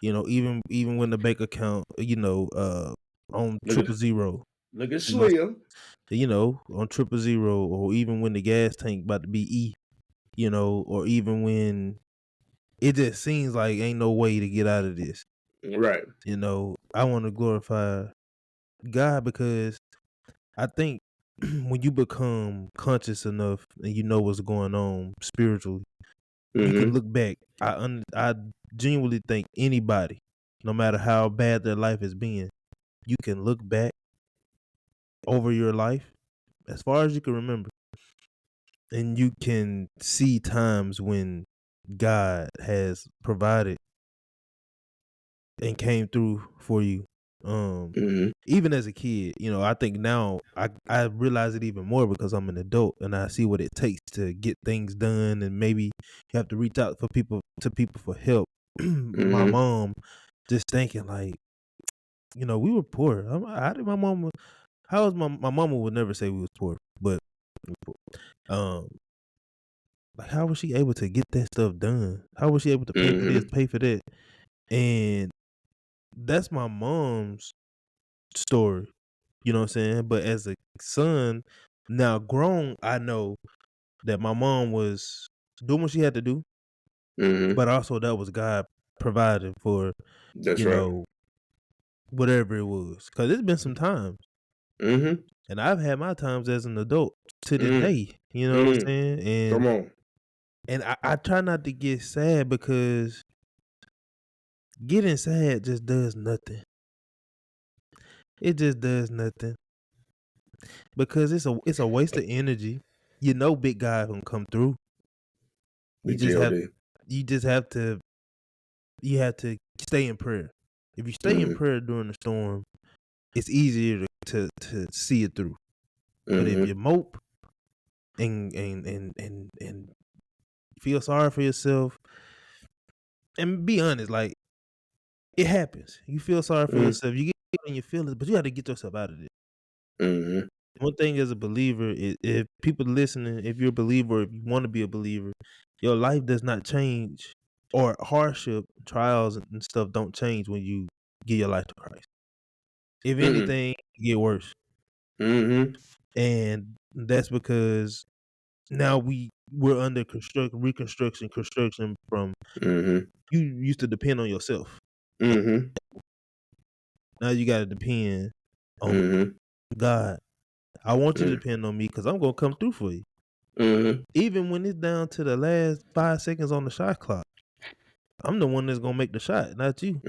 even when the bank account, on Look at 000, look at you know, Slim. on 000, or even when the gas tank about to be or even when it just seems like ain't no way to get out of this. Right. I want to glorify God, because I think when you become conscious enough and you know what's going on spiritually, you can look back. I genuinely think anybody, no matter how bad their life has been, you can look back over your life as far as you can remember, and you can see times when God has provided and came through for you. Even as a kid, I think now I realize it even more because I'm an adult and I see what it takes to get things done, and maybe you have to reach out to people for help. My mom, just thinking like, we were poor. How did my mama? How was my mama would never say we was poor, but um, like how was she able to get that stuff done? How was she able to pay for this, pay for that? And that's my mom's story. You know what I'm saying? But as a son, now grown, I know that my mom was doing what she had to do, but also that was God providing for, That's you right. know, whatever it was. Because it's been some times. And I've had my times as an adult to this day. You know what I'm saying? Come on. And I try not to get sad, because getting sad just does nothing. It just does nothing. Because it's a waste of energy. Big guy gonna come through. You Big just have GOD. you just have to stay in prayer. If you stay in prayer during the storm, it's easier to see it through. But if you mope and feel sorry for yourself, and be honest, like, it happens. You feel sorry for yourself. You get in your feelings, but you have to get yourself out of it. One thing as a believer is, if people listening, if you're a believer, or if you want to be a believer, your life does not change, or hardship, trials, and stuff don't change when you give your life to Christ. If anything, it get worse. And that's because now we're under construction from, you used to depend on yourself. Now you got to depend on God. I want you to depend on me, because I'm going to come through for you. Even when it's down to the last 5 seconds on the shot clock, I'm the one that's going to make the shot, not you.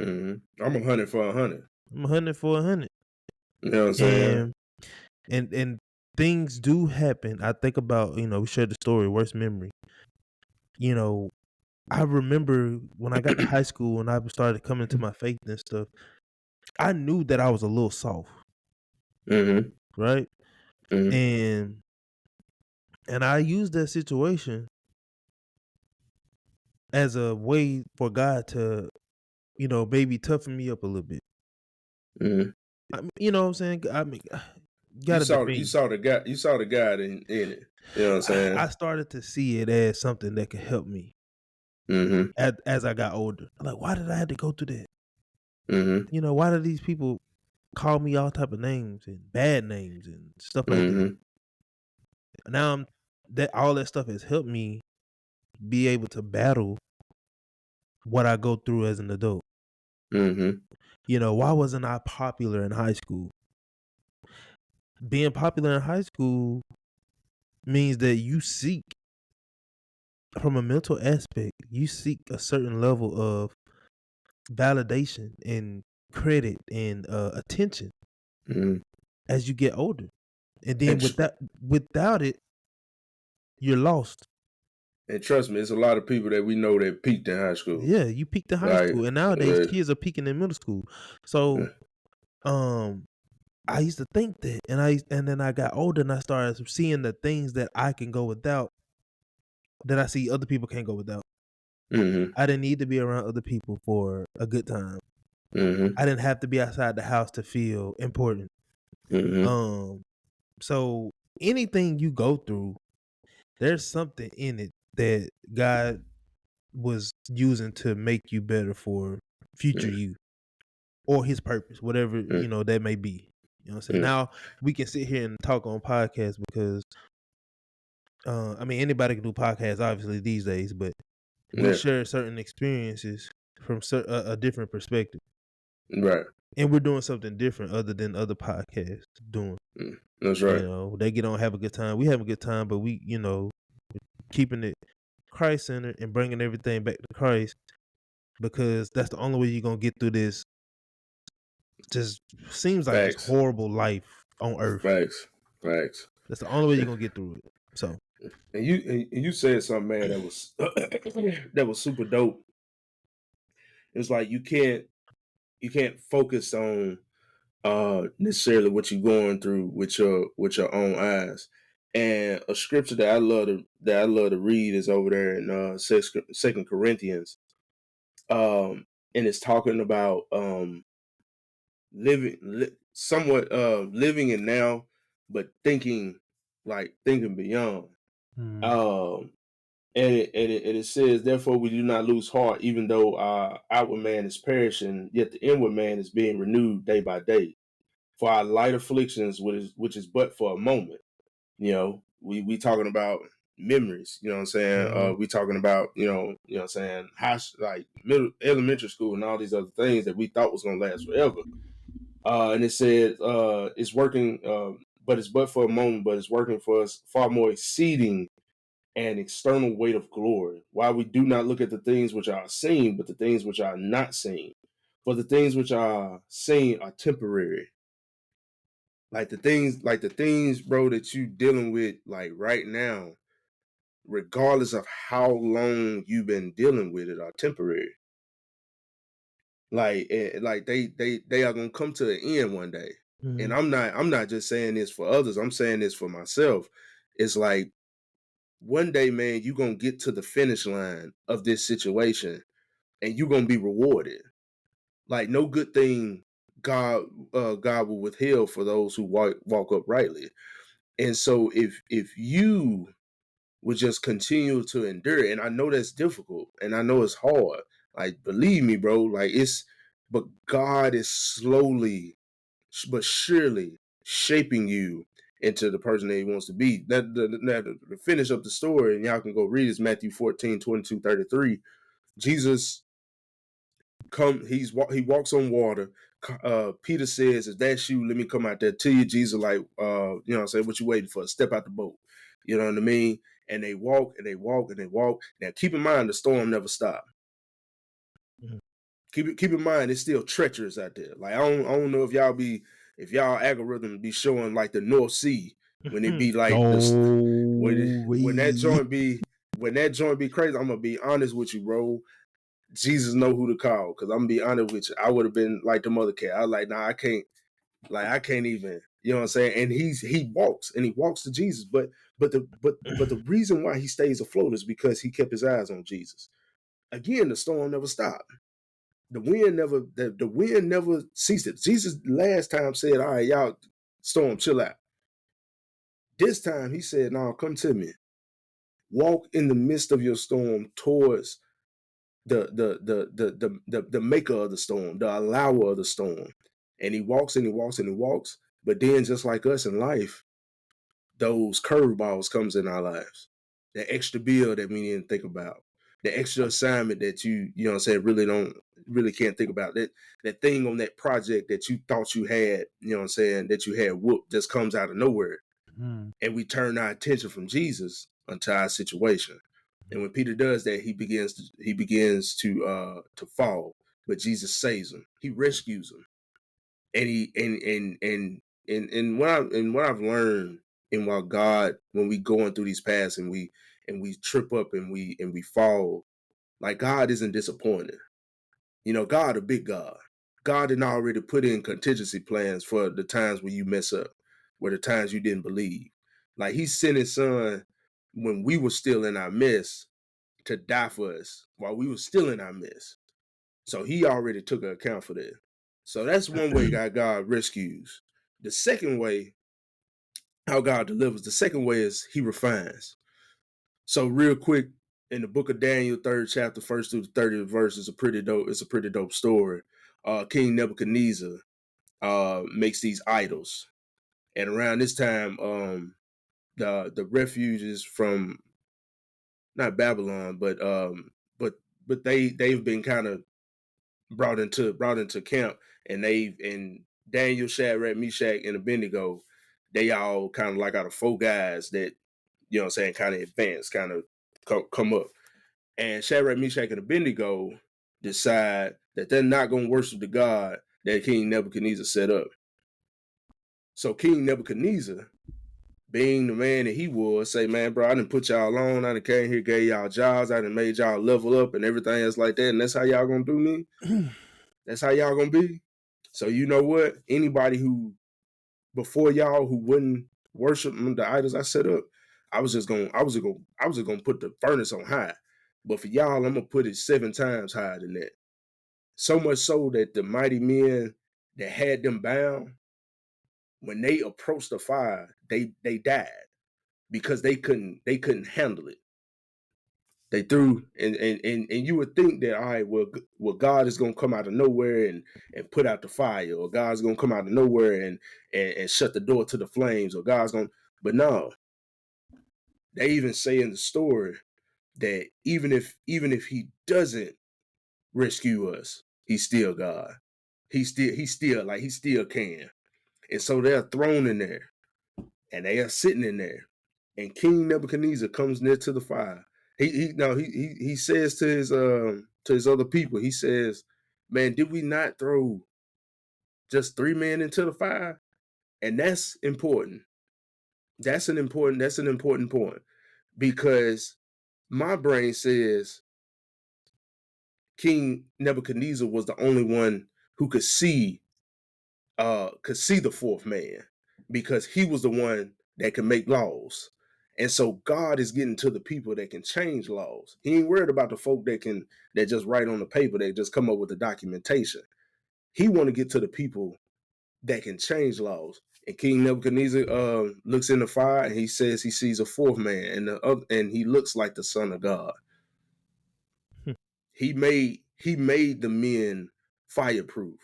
I'm 100 for 100. I'm 100 for 100. You know what I'm saying? And things do happen. I think about, we shared the story, worst memory. I remember when I got to high school and I started coming to my faith and stuff, I knew that I was a little soft. Right? And I used that situation as a way for God to, maybe toughen me up a little bit. You know what I'm saying? I mean, You saw the God in it. You know what I'm saying? I started to see it as something that could help me. As I got older, I'm like, why did I have to go through that? Why do these people call me all type of names and bad names and stuff like that? Now all that stuff has helped me be able to battle what I go through as an adult. Why wasn't I popular in high school? Being popular in high school means that you seek, from a mental aspect, you seek a certain level of validation and credit and attention as you get older. And then without it, you're lost. And trust me, it's a lot of people that we know that peaked in high school. Yeah, you peaked in high school, and nowadays kids are peaking in middle school. So, I used to think that, and then I got older and I started seeing the things that I can go without that I see other people can't go without. Mm-hmm. I didn't need to be around other people for a good time. Mm-hmm. I didn't have to be outside the house to feel important. Mm-hmm. So anything you go through, there's something in it that God was using to make you better for future you or his purpose, whatever, Mm-hmm. that may be. You know what I'm saying? Now we can sit here and talk on podcasts because I mean anybody can do podcasts obviously these days, but we Yeah. share certain experiences from a different perspective. Right. And we're doing something different other than other podcasts doing. That's right. They get on, have a good time. We have a good time, but we, keeping it Christ centered and bringing everything back to Christ because that's the only way you're gonna get through this. Just seems like this Facts. horrible life on earth. Facts. That's the only way you're gonna get through it. So, and you said something, man, that was that was super dope. It's like you can't focus on necessarily what you're going through with your own eyes. And a scripture that I love to read is over there in Second Corinthians, and it's talking about living in now, but thinking beyond. Um, and it says, therefore, we do not lose heart, even though our outward man is perishing, yet the inward man is being renewed day by day. For our light afflictions, which is but for a moment. We talking about memories. You know what I'm saying? We talking about what I'm saying, like middle elementary school and all these other things that we thought was gonna last forever. And it said it's working, but it's but for a moment, but it's working for us far more exceeding an external weight of glory. While we do not look at the things which are seen, but the things which are not seen. For the things which are seen are temporary. Like the things, bro, that you dealing with like right now, regardless of how long you've been dealing with it, are temporary. Like they are gonna come to an end one day. And I'm not just saying this for others. I'm saying this for myself. It's like one day, man, you're gonna get to the finish line of this situation and you're gonna be rewarded. Like no good thing God will withhold for those who walk uprightly. And so if you would just continue to endure it, and I know that's difficult and I know it's hard. Like believe me, bro, but God is slowly but surely shaping you into the person that he wants to be. To finish up the story, and y'all can go read, is Matthew 14, 22, 33. Jesus he walks on water. Peter says, "If that's you, let me come out there to you." Jesus, like, what I'm saying, what you waiting for? Step out the boat. You know what I mean? And they walk and they walk and they walk. Now, keep in mind, the storm never stopped. Mhm. Keep in mind, it's still treacherous out there. Like, I don't know if y'all algorithm be showing like the North Sea when it be like when that joint be crazy. I'm gonna be honest with you, bro. Jesus know who to call, because I'm gonna be honest with you. I would have been like the mother cat. I was like, nah, I can't even. You know what I'm saying? And he walks to Jesus, but the reason why he stays afloat is because he kept his eyes on Jesus. Again, the storm never stopped. The wind never ceased. Jesus last time said, "All right, y'all, storm, chill out." This time he said, "No, come to me. Walk in the midst of your storm towards the maker of the storm, the allower of the storm." And he walks and he walks and he walks. But then, just like us in life, those curveballs comes in our lives. The extra bill that we didn't think about, the extra assignment that you know what I'm saying, really can't think about. That thing on that project that you thought you had, you know what I'm saying, that you had whooped, just comes out of nowhere. And we turn our attention from Jesus onto our situation. And when Peter does that, he begins to fall, but Jesus saves him. He rescues him. And what I've learned, and while God, when we going through these paths and we trip up and we fall, like God isn't disappointed. God, a big God. God had already put in contingency plans for the times when you mess up, where the times you didn't believe. Like he sent his son when we were still in our mess to die for us while we were still in our mess. So he already took account for that. So that's one way God rescues. The second way, how God delivers, the second way is he refines. So real quick, in the book of Daniel, 3rd chapter, 1st through the 30th verse, is a pretty dope story. King Nebuchadnezzar makes these idols. And around this time, the refugees from not Babylon, but they've been kind of brought into camp, and Daniel, Shadrach, Meshach, and Abednego, they all kind of like out of 4 guys that, you know what I'm saying, kind of advanced, kind of come up. And Shadrach, Meshach, and Abednego decide that they're not going to worship the God that King Nebuchadnezzar set up. So King Nebuchadnezzar, being the man that he was, say, man, bro, I done put y'all on, I done came here, gave y'all jobs, I done made y'all level up and everything else like that, and that's how y'all gonna do me? That's how y'all gonna be? So you know what? Anybody who, before y'all, who wouldn't worship the idols I set up, I was just gonna put the furnace on high. But for y'all, I'm gonna put it 7 times higher than that. So much so that the mighty men that had them bound, when they approached the fire, they died because they couldn't handle it. They threw, and you would think that, all right, well God is gonna come out of nowhere and put out the fire, or God's gonna come out of nowhere and shut the door to the flames, or God's gonna, but no. They even say in the story that even if he doesn't rescue us, he's still God. He still can. And so they're thrown in there, and they are sitting in there, and King Nebuchadnezzar comes near to the fire. He says to his other people, he says, man, did we not throw just 3 men into the fire? And that's important. That's an important point, because my brain says King Nebuchadnezzar was the only one who could see the 4th man, because he was the one that could make laws. And so God is getting to the people that can change laws. He ain't worried about the folk that just write on the paper, that just come up with the documentation. He want to get to the people that can change laws. And King Nebuchadnezzar looks in the fire, and he says he sees a 4th man, and he looks like the Son of God. He made the men fireproof.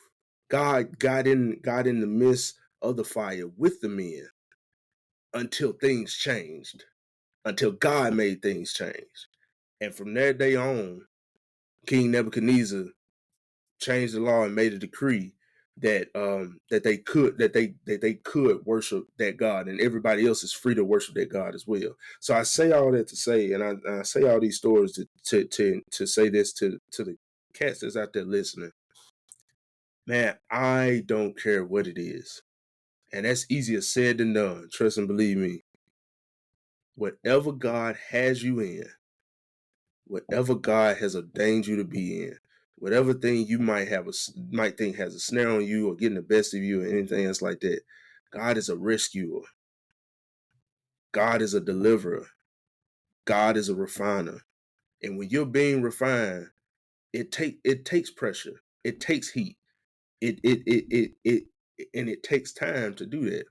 God got in the midst of the fire with the men until things changed, until God made things change. And from that day on, King Nebuchadnezzar changed the law and made a decree that they could worship that God, and everybody else is free to worship that God as well. So I say all that to say, and I say all these stories to say this to the cats that's out there listening. Man, I don't care what it is. And that's easier said than done. Trust and believe me. Whatever God has you in, whatever God has ordained you to be in, whatever thing you might think has a snare on you or getting the best of you or anything else like that, God is a rescuer. God is a deliverer. God is a refiner. And when you're being refined, it takes pressure. It takes heat. It and it takes time to do that.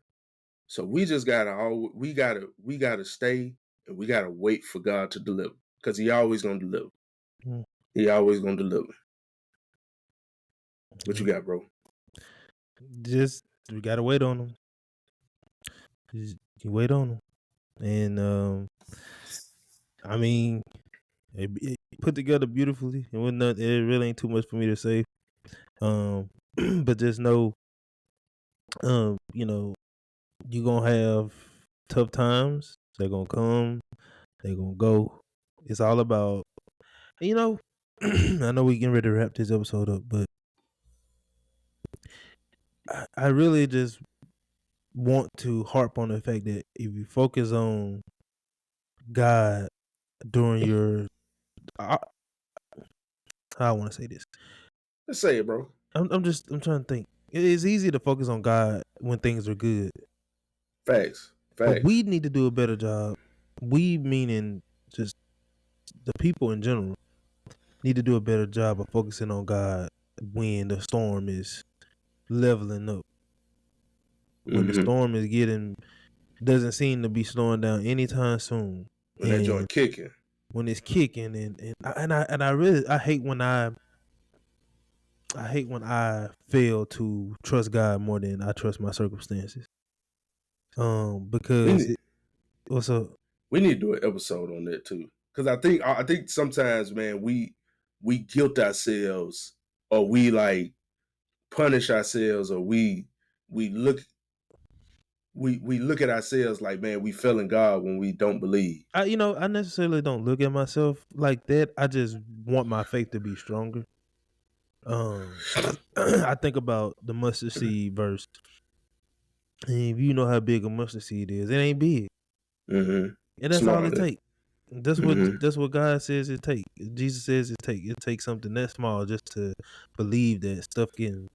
So we just gotta stay, and we gotta wait for God to deliver, because He always gonna deliver. He always gonna deliver. What you got, bro? Just we gotta wait on them. You wait on them, and I mean, it put together beautifully, and it really ain't too much for me to say. But just know, you know, you gonna have tough times. They're gonna come. They're gonna go. It's all about, you know. I know we getting ready to wrap this episode up, but I really just want to harp on the fact that if you focus on God during your, how I want to say this. Let's say it, bro. I'm trying to think. It's easy to focus on God when things are good, Facts. but we need to do a better job. We meaning just the people in general need to do a better job of focusing on God when the storm is leveling up. When the storm is doesn't seem to be slowing down anytime soon. When that joint kicking. When it's kicking I really I hate when I fail to trust God more than I trust my circumstances. Because what's up? We need to do an episode on that too. Cause I think sometimes, man, we guilt ourselves, or we like punish ourselves, or we look at ourselves like, man, we fell in God when we don't believe. I necessarily don't look at myself like that. I just want my faith to be stronger. I think about the mustard seed verse. And if you know how big a mustard seed is, it ain't big. Mm-hmm. And that's all it takes. That's what God says it takes. Jesus says it takes. It takes something that small just to believe that stuff can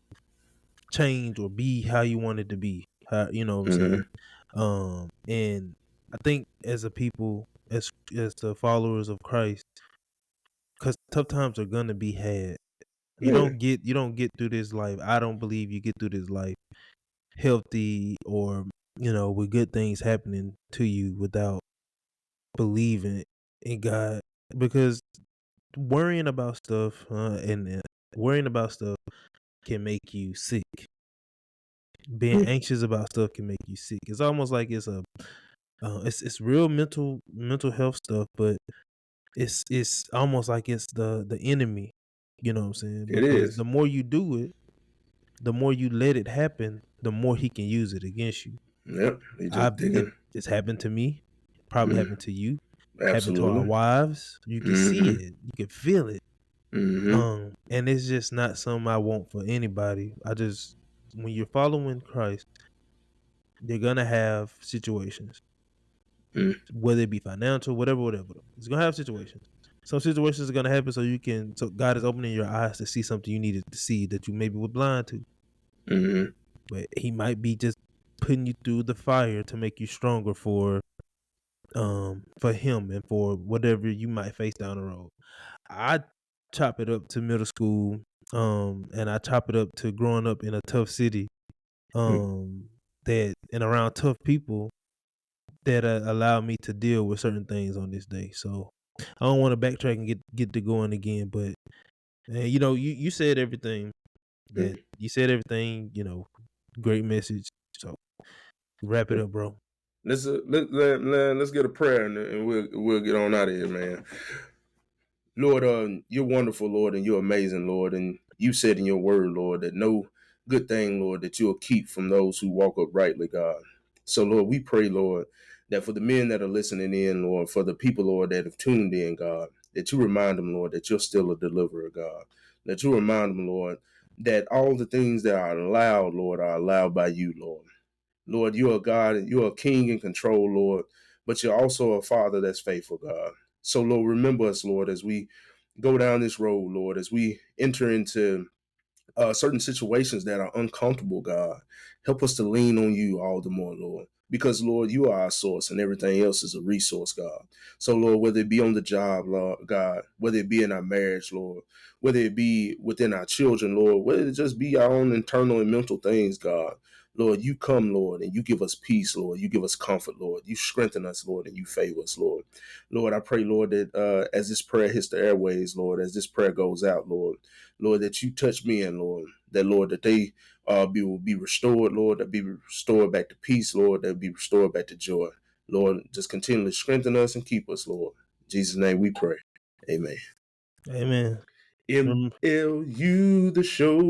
change or be how you want it to be. How, you know what I'm saying? And I think as a people, as the followers of Christ, because tough times are gonna be had. You don't get through this life. I don't believe you get through this life healthy or with good things happening to you without believing in God, because worrying about stuff worrying about stuff can make you sick. Being anxious about stuff can make you sick. It's almost like it's it's real mental health stuff, but it's almost like it's the enemy. You know what I'm saying? It Because is. the more you do it, the more you let it happen, the more he can use it against you. Yep. It's happened to me. Probably happened to you. Absolutely. Happened to our wives. You can see it. You can feel it. And it's just not something I want for anybody. When you're following Christ, you're gonna have situations. Whether it be financial, whatever. It's gonna have situations. Some situations are gonna happen so God is opening your eyes to see something you needed to see that you maybe were blind to. But he might be just putting you through the fire to make you stronger for him and for whatever you might face down the road. I chop it up to middle school, and I chop it up to growing up in a tough city, that and around tough people that allow me to deal with certain things on this day. So I don't want to backtrack and get to going again, but you said everything. You said everything. Great message. So wrap it up, bro. Let's get a prayer and we'll get on out of here, man. Lord, you're wonderful, Lord, and you're amazing, Lord. And you said in your word, Lord, that no good thing, Lord, that you'll keep from those who walk uprightly, God. So, Lord, we pray, Lord, that for the men that are listening in, Lord, for the people, Lord, that have tuned in, God, that you remind them, Lord, that you're still a deliverer, God. That you remind them, Lord, that all the things that are allowed, Lord, are allowed by you, Lord. Lord, you're a God and you're a king in control, Lord, but you're also a father that's faithful, God. So, Lord, remember us, Lord, as we go down this road, Lord, as we enter into certain situations that are uncomfortable, God. Help us to lean on you all the more, Lord. Because, Lord, you are our source and everything else is a resource, God. So, Lord, whether it be on the job, Lord, God, whether it be in our marriage, Lord, whether it be within our children, Lord, whether it just be our own internal and mental things, God, Lord, you come, Lord, and you give us peace, Lord. You give us comfort, Lord. You strengthen us, Lord, and you favor us, Lord. Lord, I pray, Lord, that as this prayer hits the airways, Lord, as this prayer goes out, Lord, that you touch me and Lord, that they will be restored, Lord, that be restored back to peace, Lord, that be restored back to joy. Lord, just continually strengthen us and keep us, Lord. In Jesus' name we pray. Amen. Amen. MLU the show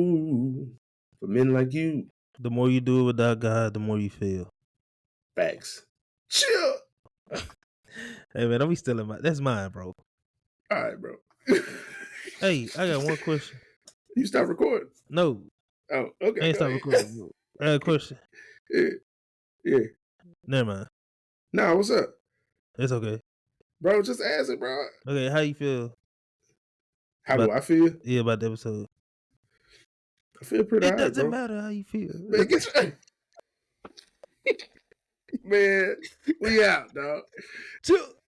for men like you. The more you do it without God, the more you fail. Facts. Chill. Hey man, don't be stealing that's mine, bro. All right, bro. Hey, I got one question. You stop recording? No. Oh, okay. I ain't stop recording. I got a question. Yeah. Never mind. Nah, what's up? It's okay. Bro, just ask it, bro. Okay, how you feel? How do I feel? Yeah, about the episode. I feel pretty It high, doesn't bro. matter how you feel. Man, get your... Man, we out, dog.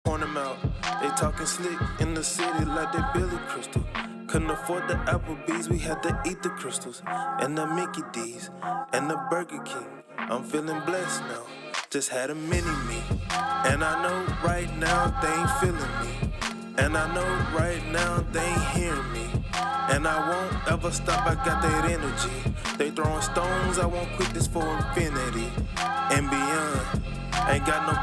On them out. They talking slick in the city like they Billy Crystal. Couldn't afford the Applebee's, we had to eat the crystals. And the Mickey D's, and the Burger King. I'm feeling blessed now, just had a mini-me. And I know right now they ain't feeling me. And I know right now they ain't hearing me. And I won't ever stop, I got that energy. They throwing stones, I won't quit this for infinity and beyond. Ain't got no